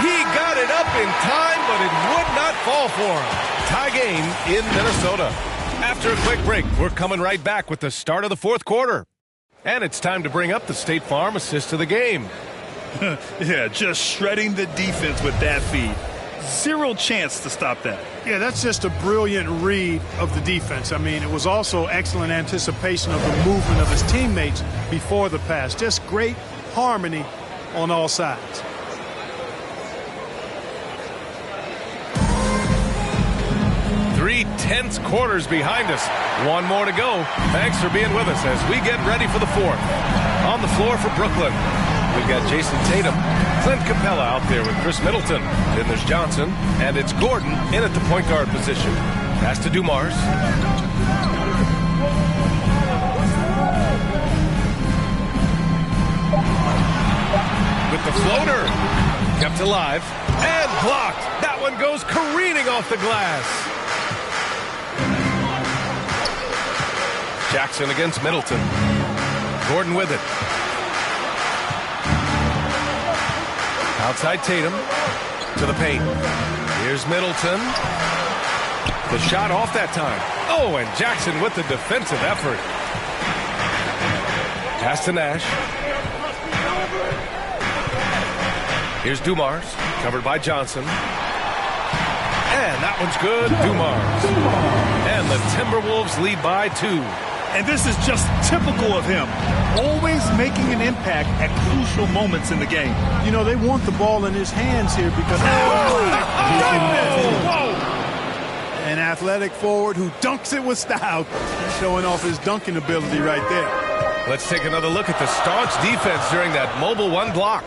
[SPEAKER 4] he got it up in time, but it would not fall for him. Tie game in Minnesota. After a quick break, we're coming right back with the start of the fourth quarter. And it's time to bring up the State Farm assist of the game.
[SPEAKER 6] Yeah, just shredding the defense with that feed. Zero chance to stop that.
[SPEAKER 7] Yeah, that's just a brilliant read of the defense. I mean, it was also excellent anticipation of the movement of his teammates before the pass. Just great harmony on all sides.
[SPEAKER 4] Three tense quarters behind us. One more to go. Thanks for being with us as we get ready for the fourth. On the floor for Brooklyn, we've got Jason Tatum, Clint Capella out there with Chris Middleton. Then there's Johnson, and it's Gordon in at the point guard position. Pass to Dumars. the floater. Kept alive and blocked. That one goes careening off the glass. Jackson against Middleton. Gordon with it. Outside Tatum to the paint. Here's Middleton. The shot off that time. Oh, and Jackson with the defensive effort. Pass to Nash. Here's Dumars, covered by Johnson. And that one's good, Dumars. And the Timberwolves lead by 2.
[SPEAKER 6] And this is just typical of him, always making an impact at crucial moments in the game.
[SPEAKER 7] You know, they want the ball in his hands here because an athletic forward who dunks it with style. He's showing off his dunking ability right there.
[SPEAKER 4] Let's take another look at the staunch defense during that mobile 1 block.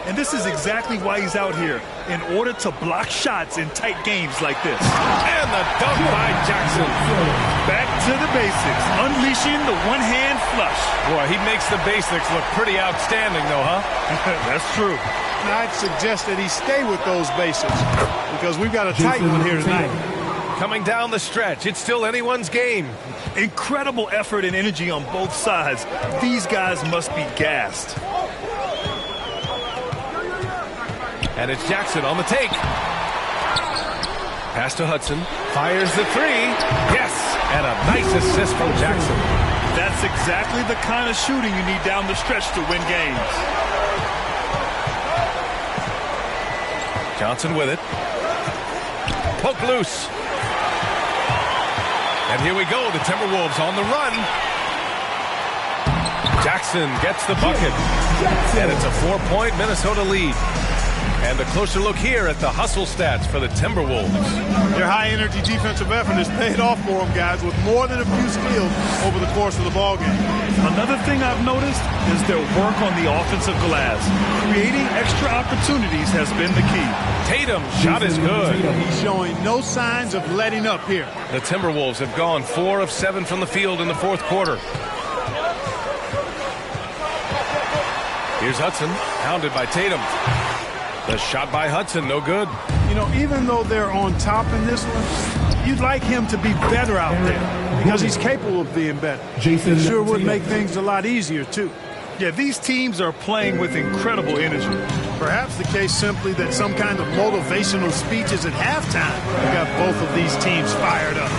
[SPEAKER 6] And this is exactly why he's out here, in order to block shots in tight games like this.
[SPEAKER 4] And the dunk by Jackson.
[SPEAKER 6] Back to the basics, unleashing the one-hand flush.
[SPEAKER 4] Boy, he makes the basics look pretty outstanding, though, huh?
[SPEAKER 6] That's true.
[SPEAKER 7] I'd suggest that he stay with those basics because we've got a tight one here tonight.
[SPEAKER 4] Coming down the stretch, it's still anyone's game.
[SPEAKER 6] Incredible effort and energy on both sides. These guys must be gassed.
[SPEAKER 4] And it's Jackson on the take. Pass to Hudson. Fires the 3. Yes! And a nice assist from Jackson.
[SPEAKER 6] That's exactly the kind of shooting you need down the stretch to win games.
[SPEAKER 4] Johnson with it. Poke loose. And here we go. The Timberwolves on the run. Jackson gets the bucket. And it's a 4-point Minnesota lead. And a closer look here at the hustle stats for the Timberwolves.
[SPEAKER 7] Their high-energy defensive effort has paid off for them, guys, with more than a few steals over the course of the ballgame.
[SPEAKER 6] Another thing I've noticed is their work on the offensive glass. Creating extra opportunities has been the key.
[SPEAKER 4] Tatum's shot is good.
[SPEAKER 7] He's showing no signs of letting up here.
[SPEAKER 4] The Timberwolves have gone 4 of 7 from the field in the 4th quarter. Here's Hudson, hounded by Tatum. The shot by Hudson, no good.
[SPEAKER 7] You know, even though they're on top in this one, you'd like him to be better out there because he's capable of being better. It sure would make things a lot easier, too.
[SPEAKER 6] Yeah, these teams are playing with incredible energy.
[SPEAKER 7] Perhaps the case simply that some kind of motivational speech is at halftime. We got both of these teams fired up.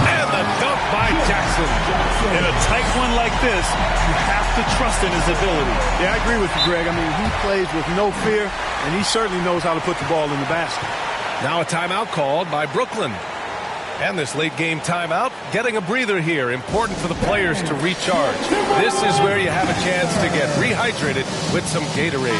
[SPEAKER 4] And the dunk by Jackson.
[SPEAKER 6] In a tight one like this, you have to trust in his ability.
[SPEAKER 7] Yeah, I agree with you, Greg. I mean, he plays with no fear, and he certainly knows how to put the ball in the basket.
[SPEAKER 4] Now a timeout called by Brooklyn. And this late game timeout, getting a breather here, important for the players to recharge. This is where you have a chance to get rehydrated with some Gatorade.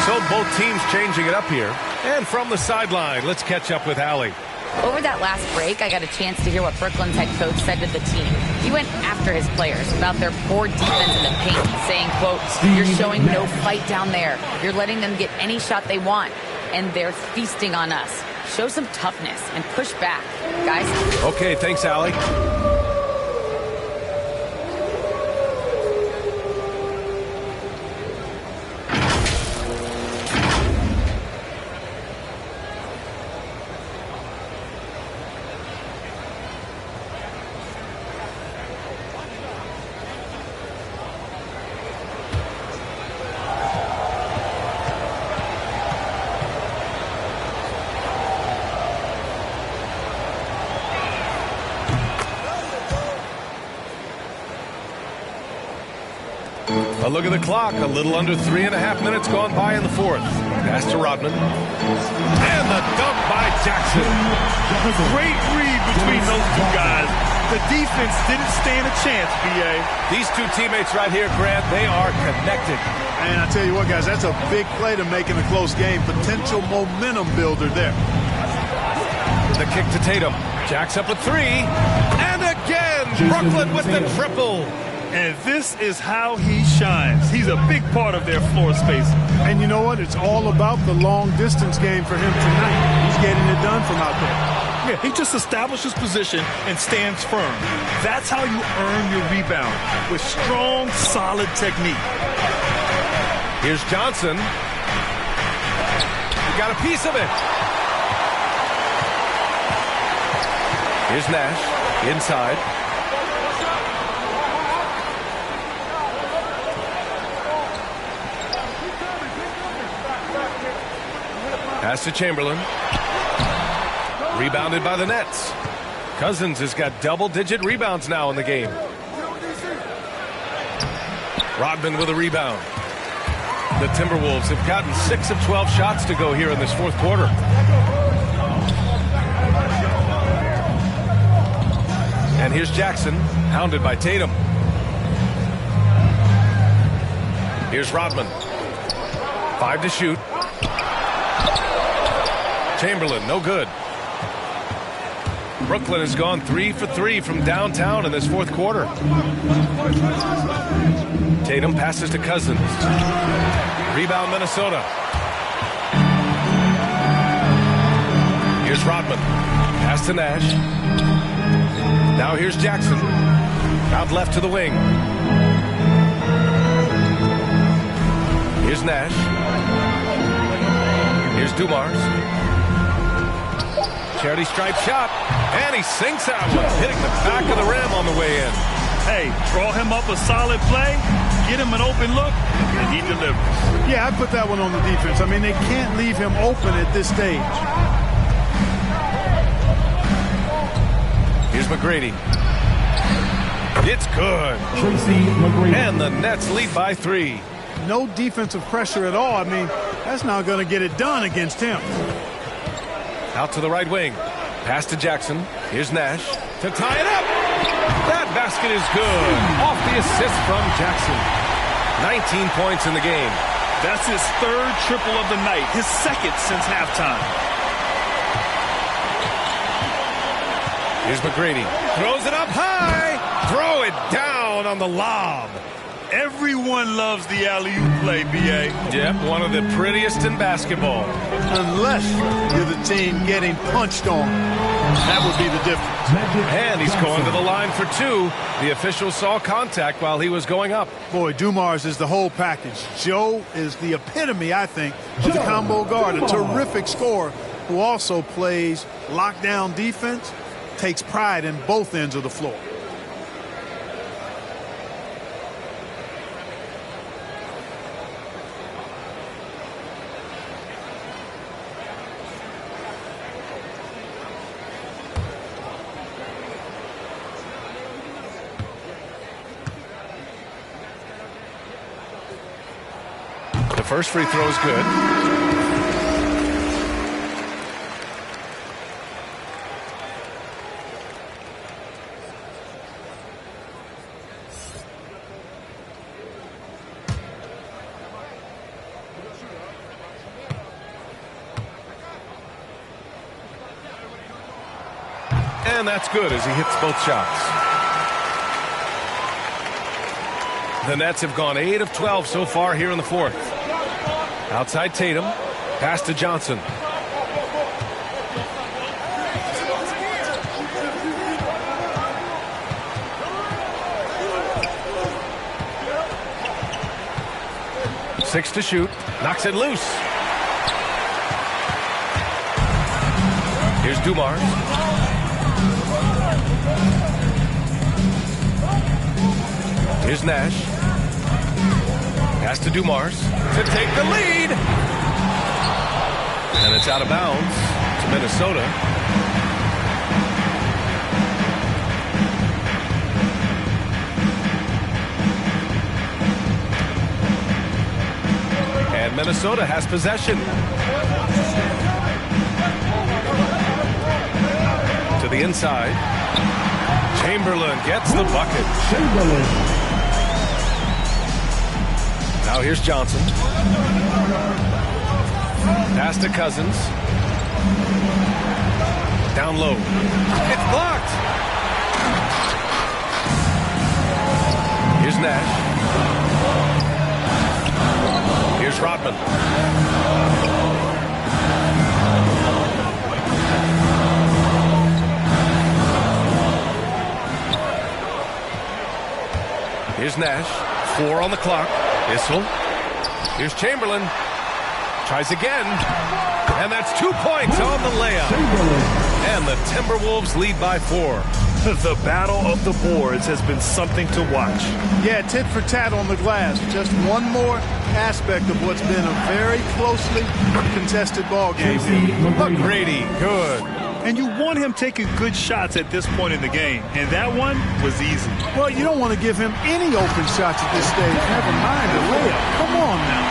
[SPEAKER 4] So both teams changing it up here. And from the sideline, let's catch up with Allie.
[SPEAKER 5] Over that last break, I got a chance to hear what Brooklyn's head coach said to the team. He went after his players about their poor defense in the paint, saying, quote, "You're showing no fight down there. You're letting them get any shot they want, and they're feasting on us. Show some toughness and push back, guys."
[SPEAKER 4] Okay, thanks, Allie. A look at the clock. A little under 3.5 minutes gone by in the 4th. Pass to Rodman. And the dunk by Jackson.
[SPEAKER 6] Great read between those two guys. The defense didn't stand a chance, B.A.
[SPEAKER 4] These two teammates right here, Grant, they are connected.
[SPEAKER 7] And I tell you what, guys, that's a big play to make in a close game. Potential momentum builder there.
[SPEAKER 4] The kick to Tatum. Jacks up a 3. And again, Brooklyn with the triple.
[SPEAKER 6] And this is how he shines. He's a big part of their floor space.
[SPEAKER 7] And you know what? It's all about the long-distance game for him tonight. He's getting it done from out there.
[SPEAKER 6] Yeah, he just establishes position and stands firm. That's how you earn your rebound, with strong, solid technique.
[SPEAKER 4] Here's Johnson. He got a piece of it. Here's Nash inside. Pass to Chamberlain. Rebounded by the Nets. Cousins has got double-digit rebounds now in the game. Rodman with a rebound. The Timberwolves have gotten 6 of 12 shots to go here in this fourth quarter. And here's Jackson, hounded by Tatum. Here's Rodman. 5 to shoot. Chamberlain, no good. Brooklyn has gone 3 for 3 from downtown in this fourth quarter. Tatum passes to Cousins. Rebound Minnesota. Here's Rodman. Pass to Nash. Now here's Jackson. Out left to the wing. Here's Nash. Here's Dumars. Charity stripe shot, and he sinks that one, hitting the back of the rim on the way in.
[SPEAKER 6] Hey, draw him up a solid play, get him an open look, and he delivers.
[SPEAKER 7] Yeah, I put that one on the defense. I mean, they can't leave him open at this stage.
[SPEAKER 4] Here's McGrady. It's good. And the Nets lead by 3.
[SPEAKER 7] No defensive pressure at all. I mean, that's not going to get it done against him.
[SPEAKER 4] Out to the right wing. Pass to Jackson. Here's Nash to tie it up. That basket is good. Off the assist from Jackson. 19 points in the game.
[SPEAKER 6] That's his 3rd triple of the night. His 2nd since halftime.
[SPEAKER 4] Here's McGrady. Throws it up high. Throw it down on the lob.
[SPEAKER 6] Everyone loves the alley-oop play, B.A.
[SPEAKER 4] Yep, one of the prettiest in basketball.
[SPEAKER 7] Unless you're the team getting punched on. That would be the difference.
[SPEAKER 4] And he's going to the line for 2. The official saw contact while he was going up.
[SPEAKER 7] Boy, Dumars is the whole package. Joe is the epitome, I think, of the combo guard. A terrific scorer who also plays lockdown defense, takes pride in both ends of the floor.
[SPEAKER 4] The first free throw is good. And that's good as he hits both shots. The Nets have gone 8 of 12 so far here in the fourth. Outside Tatum. Pass to Johnson. Six to shoot. Knocks it loose. Here's Dumars. Here's Nash. Pass to Dumars to take the lead. And it's out of bounds to Minnesota. And Minnesota has possession. To the inside. Chamberlain gets the bucket. Now here's Johnson. Pass to Cousins. Down low. It's blocked. Here's Nash. Here's Rodman. Here's Nash. 4 on the clock. Issel. Here's Chamberlain. Tries again. And that's 2 points on the layup. And the Timberwolves lead by 4.
[SPEAKER 6] The battle of the boards has been something to watch.
[SPEAKER 7] Yeah, tit for tat on the glass. Just one more aspect of what's been a very closely contested ball game.
[SPEAKER 4] McGrady, good.
[SPEAKER 6] And you want him taking good shots at this point in the game. And that one was easy.
[SPEAKER 7] Well, you don't want to give him any open shots at this stage. Never mind the layup. Come on now.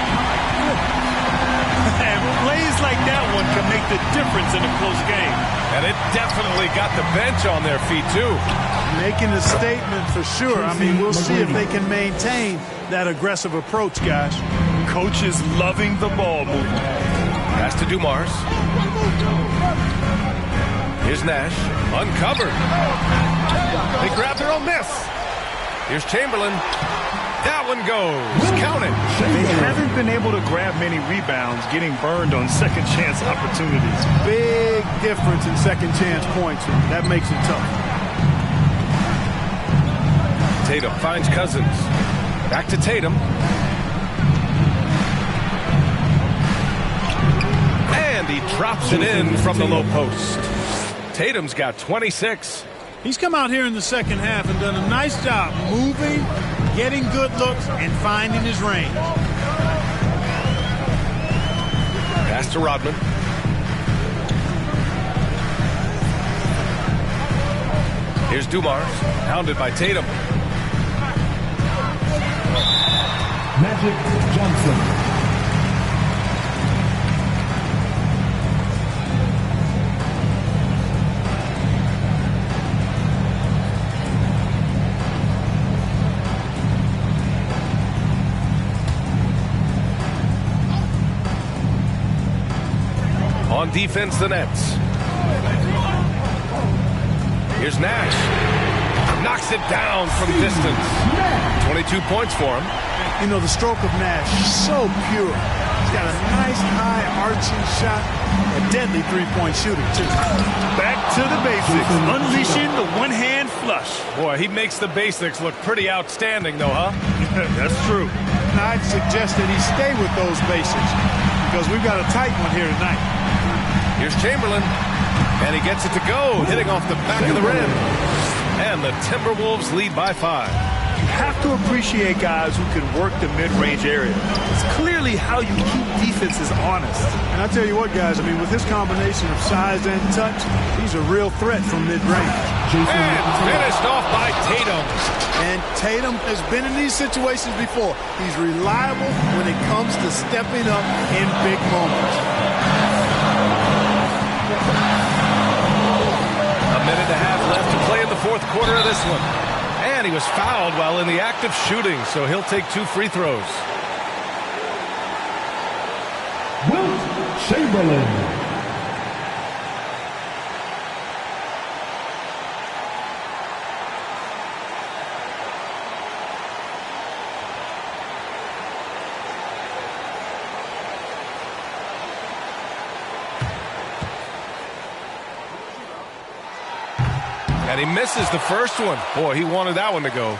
[SPEAKER 6] And plays like that one can make the difference in a close game.
[SPEAKER 4] And it definitely got the bench on their feet, too.
[SPEAKER 7] Making a statement for sure. I mean, we'll see if they can maintain that aggressive approach, guys.
[SPEAKER 6] Coach is loving the ball movement.
[SPEAKER 4] Pass to Dumars. Here's Nash. Uncovered. They grab their own miss. Here's Chamberlain. That one goes. Count it.
[SPEAKER 6] They haven't been able to grab many rebounds, getting burned on second chance opportunities.
[SPEAKER 7] Big difference in second chance points. That makes it tough.
[SPEAKER 4] Tatum finds Cousins. Back to Tatum. And he drops it in from the low post. Tatum's got 26.
[SPEAKER 7] He's come out here in the second half and done a nice job moving, getting good looks, and finding his range.
[SPEAKER 4] Pass to Rodman. Here's Dumars, pounded by Tatum.
[SPEAKER 8] Magic Johnson.
[SPEAKER 4] On defense, the Nets. Here's Nash. Knocks it down from distance. 22 points for him.
[SPEAKER 7] You know, the stroke of Nash, so pure. He's got a nice high arching shot. A deadly three-point shooter, too.
[SPEAKER 6] Back to the basics. Unleashing the one-hand flush.
[SPEAKER 4] Boy, he makes the basics look pretty outstanding, though, huh?
[SPEAKER 6] That's true.
[SPEAKER 7] I'd suggest that he stay with those basics because we've got a tight one here tonight.
[SPEAKER 4] Here's Chamberlain, and he gets it to go, hitting off the back of the rim. And the Timberwolves lead by 5.
[SPEAKER 6] You have to appreciate guys who can work the mid-range area. It's clearly how you keep defenses honest.
[SPEAKER 7] And I tell you what, guys, I mean, with his combination of size and touch, he's a real threat from mid-range.
[SPEAKER 4] And finished off by Tatum.
[SPEAKER 7] And Tatum has been in these situations before. He's reliable when it comes to stepping up in big moments.
[SPEAKER 4] A minute and a half left to play in the fourth quarter of this one. And he was fouled while in the act of shooting, so he'll take 2 free throws.
[SPEAKER 8] Wilt Chamberlain.
[SPEAKER 4] And he misses the first one. Boy, he wanted that one to go.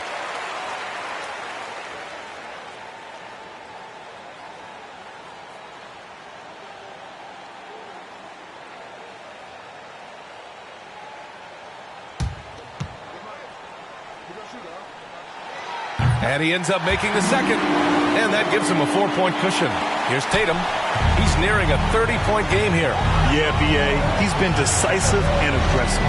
[SPEAKER 4] And he ends up making the second. And that gives him a 4-point cushion. Here's Tatum. He's nearing a 30-point game here.
[SPEAKER 6] Yeah, B.A., he's been decisive and aggressive.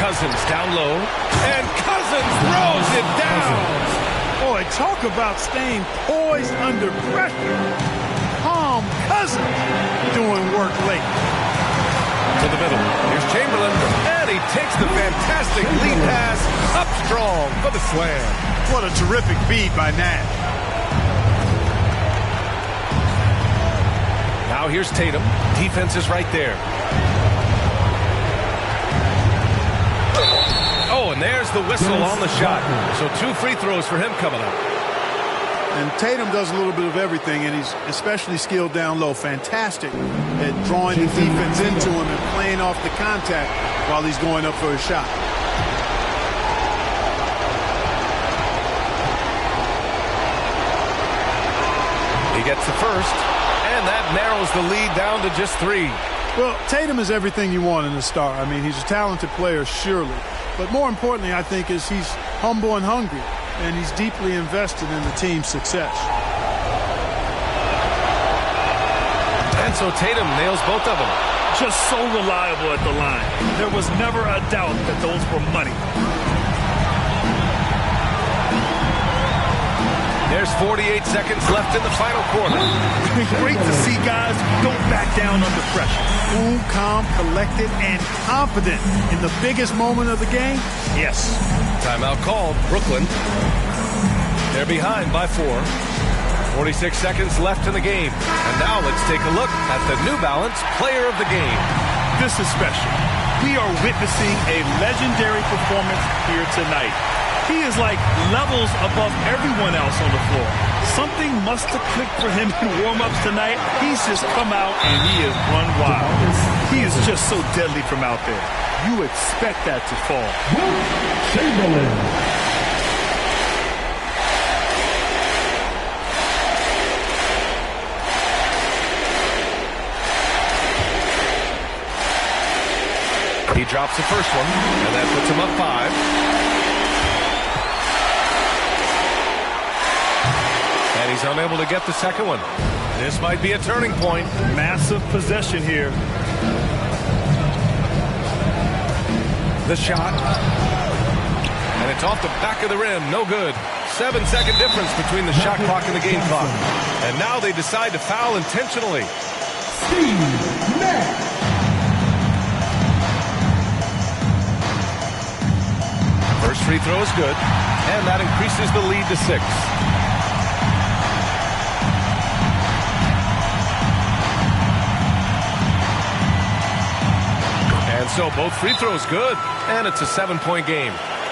[SPEAKER 4] Cousins down low. And Cousins throws it down.
[SPEAKER 7] Boy, talk about staying poised under pressure. Calm Cousins doing work late.
[SPEAKER 4] To the middle. Here's Chamberlain. And he takes the fantastic lead pass up strong for the slam.
[SPEAKER 7] What a terrific feed by Nash.
[SPEAKER 4] Now here's Tatum. Defense is right there. Oh, and there's the whistle on the shot. So 2 free throws for him coming up.
[SPEAKER 7] And Tatum does a little bit of everything, and he's especially skilled down low. Fantastic at drawing the defense into him and playing off the contact while he's going up for a shot.
[SPEAKER 4] gets the first, and that narrows the lead down to just 3.
[SPEAKER 7] Well, Tatum is everything you want in a star. I mean, he's a talented player, surely. But more importantly, I think, is he's humble and hungry, and he's deeply invested in the team's success.
[SPEAKER 4] And so Tatum nails both of them.
[SPEAKER 6] Just so reliable at the line. There was never a doubt that those were money.
[SPEAKER 4] There's 48 seconds left in the final quarter.
[SPEAKER 6] Great to see guys don't back down under pressure.
[SPEAKER 7] Cool, calm, collected, and confident in the biggest moment of the game? Yes.
[SPEAKER 4] Timeout called. Brooklyn. They're behind by 4. 46 seconds left in the game. And now let's take a look at the New Balance Player of the Game.
[SPEAKER 6] This is special. We are witnessing a legendary performance here tonight. He is like levels above everyone else on the floor. Something must have clicked for him in warm-ups tonight. He's just come out and he has run wild. He is just so deadly from out there. You expect that to fall.
[SPEAKER 8] Chamberlain.
[SPEAKER 4] He drops the first one, and that puts him up 5. And he's unable to get the second one. This might be a turning point.
[SPEAKER 6] Massive possession here.
[SPEAKER 4] The shot. And it's off the back of the rim. No good. 7-second difference between the shot clock and the game clock. And now they decide to foul intentionally.
[SPEAKER 8] Steve Nash.
[SPEAKER 4] First free throw is good. And that increases the lead to 6. And so both free throws good, and it's a 7-point game.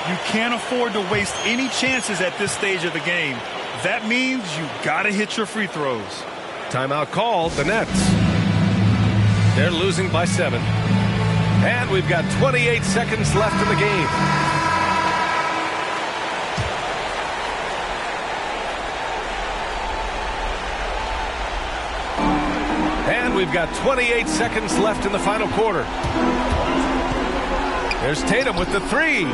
[SPEAKER 6] You can't afford to waste any chances at this stage of the game. That means you gotta hit your free throws.
[SPEAKER 4] Timeout called, the Nets. They're losing by 7. And we've got 28 seconds left in the game. And we've got 28 seconds left in the final quarter. There's Tatum with the 3.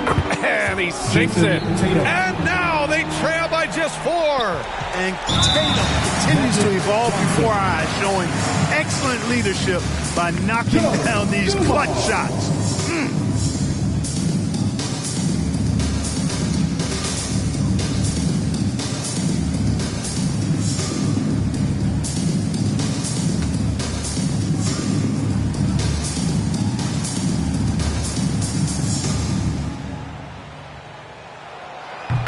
[SPEAKER 4] And he sinks it. And now they trail by just 4.
[SPEAKER 7] And Tatum continues to evolve before our eyes, showing excellent leadership by knocking down these clutch shots.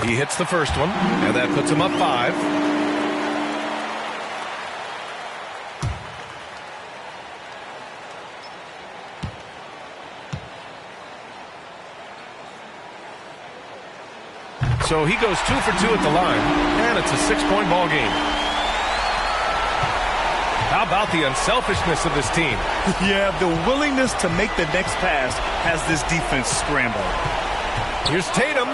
[SPEAKER 4] He hits the first one, and that puts him up 5. So he goes 2 for 2 at the line, and it's a 6-point ball game. How about the unselfishness of this team?
[SPEAKER 6] Yeah, the willingness to make the next pass has this defense scrambled.
[SPEAKER 4] Here's Tatum.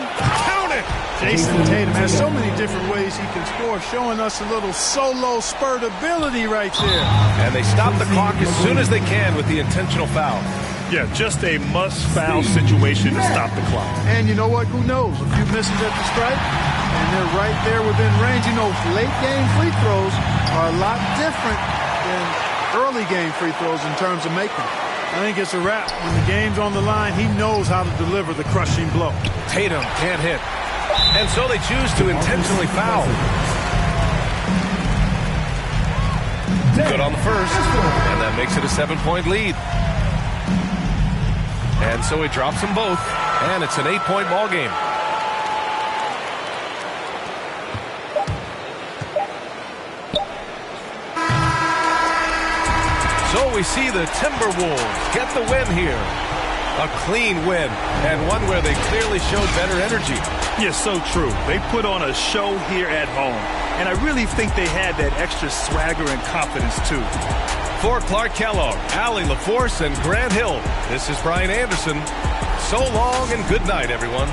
[SPEAKER 4] Count it!
[SPEAKER 7] Jason Tatum has so many different ways he can score, showing us a little solo spurt ability right there.
[SPEAKER 4] And they stop the clock as soon as they can with the intentional foul.
[SPEAKER 6] Yeah, just a must-foul situation to stop the clock.
[SPEAKER 7] And you know what? Who knows? A few misses at the stripe, and they're right there within range. You know, late-game free throws are a lot different than early-game free throws in terms of making. I think it's a wrap. When the game's on the line, he knows how to deliver the crushing blow.
[SPEAKER 4] Tatum can't hit. And so they choose to intentionally foul. Good on the first. And that makes it a 7-point lead. And so he drops them both. And it's an 8-point ball game. So we see the Timberwolves get the win here. A clean win, and one where they clearly showed better energy.
[SPEAKER 6] Yeah, so true. They put on a show here at home, and I really think they had that extra swagger and confidence, too.
[SPEAKER 4] For Clark Kellogg, Allie LaForce, and Grant Hill, this is Brian Anderson. So long and good night, everyone.